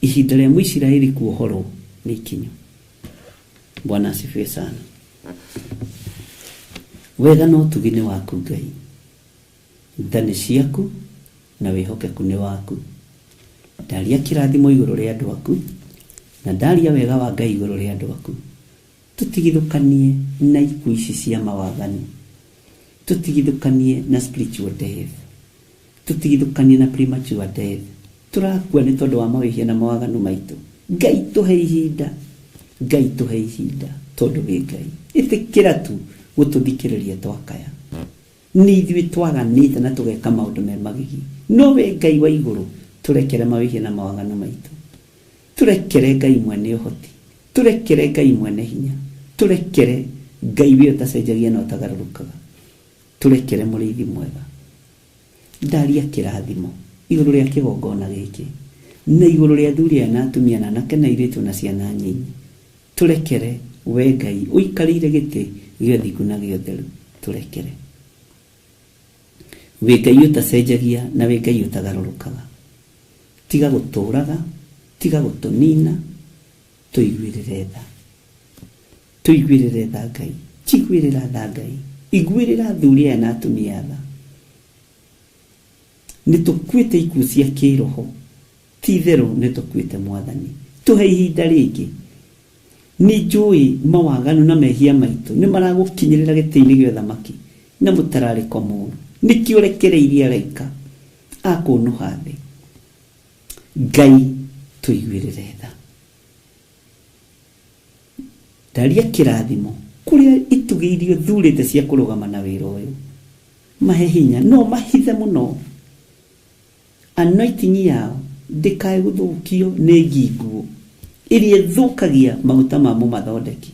Ihinda rĩa Mũisiraeli kuohorwo ni ikinyu. Bwana asifiwe sana. Wega no tugine waku Ngai. Thani ciaku na wihokeku ni waku. Ndaria kirathimo iguru ria andu aku na ndaria wega wa Ngai iguru ria andu aku. Tutigithukanie na ikuũ ici cia mawaganu. Tutigithukanie na spiritual death. Tutigithukanie na premature death. Turakua ni tondu wa mawihia na mawaganu maitu. Ngai tuhe ihinda. Ngai tuhe ihinda tondu wi Ngai. Itikira tu gututhikiriria twakaya. Ni ithuĩ twaganĩte na tugeka maundu me magigi. No we Ngai wa iguru turekere mawihia na mawaganu maitu. Turekere Ngai mwene uhoti. Turekere Ngai mwene hinya. Turekere Ngai we utacenjagia na utagarurukaga. Turekere mũrĩithi mwega. Ndaria kirathimo iguru ria kigongona giki na iguru ria athuri na atumia na anake na airĩtu na ciana nyinyi. Turekere we Ngai uikarĩire gĩtĩ gĩa thiku na gĩa ũtheru. Turekere we Ngai utacenjagia na we Ngai utagarurukaga. Tiga gũtũraga, tiga gũtũnina, tuiguĩrĩre tha. Tuiguĩrĩre tha Ngai. Tiguĩrĩra tha Ngai. Iguĩrĩra athuri aya na atumia tha. Nĩtũkuĩte ikuũ cia kĩroho. Ti itherũ nĩtũkuĩte Mwathani. Tuhe ihinda rĩngĩ. Nĩnjũĩ mawaganu na mehia maitũ nĩmaragũkinyĩrĩra gĩtĩ-inĩ gĩa ũthamaki na mũtararĩko mũũru. Nĩkĩo rekereirie araika akũnũha thĩ. Ngai tuiguĩrĩre tha. Ndaria kirathimo kuria itugĩirio thurĩte cia kũrũgama na wĩra ũyũ. Mahe hinya no mahithe mũno. Anointing yao ndĩkae gũthũkio nĩ ngingo iria ithũkagia maguta ma mũmathondeki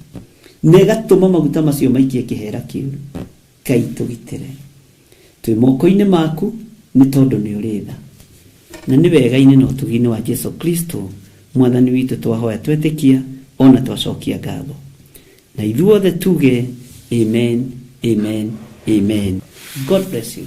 na ĩgatũma maguta macio maikie kĩhera kĩũru. Ngai tũgitĩre. Twĩ moko-inĩ maku nĩ tondũ nĩ ũrĩ tha. Na nĩ wega-inĩ na ũtugi-inĩ wa Jesu Kristo Mwathani witũ twahoya twetĩkia ona twacokia ngatho. Na ithuothe tuge amen, amen, amen. God bless you.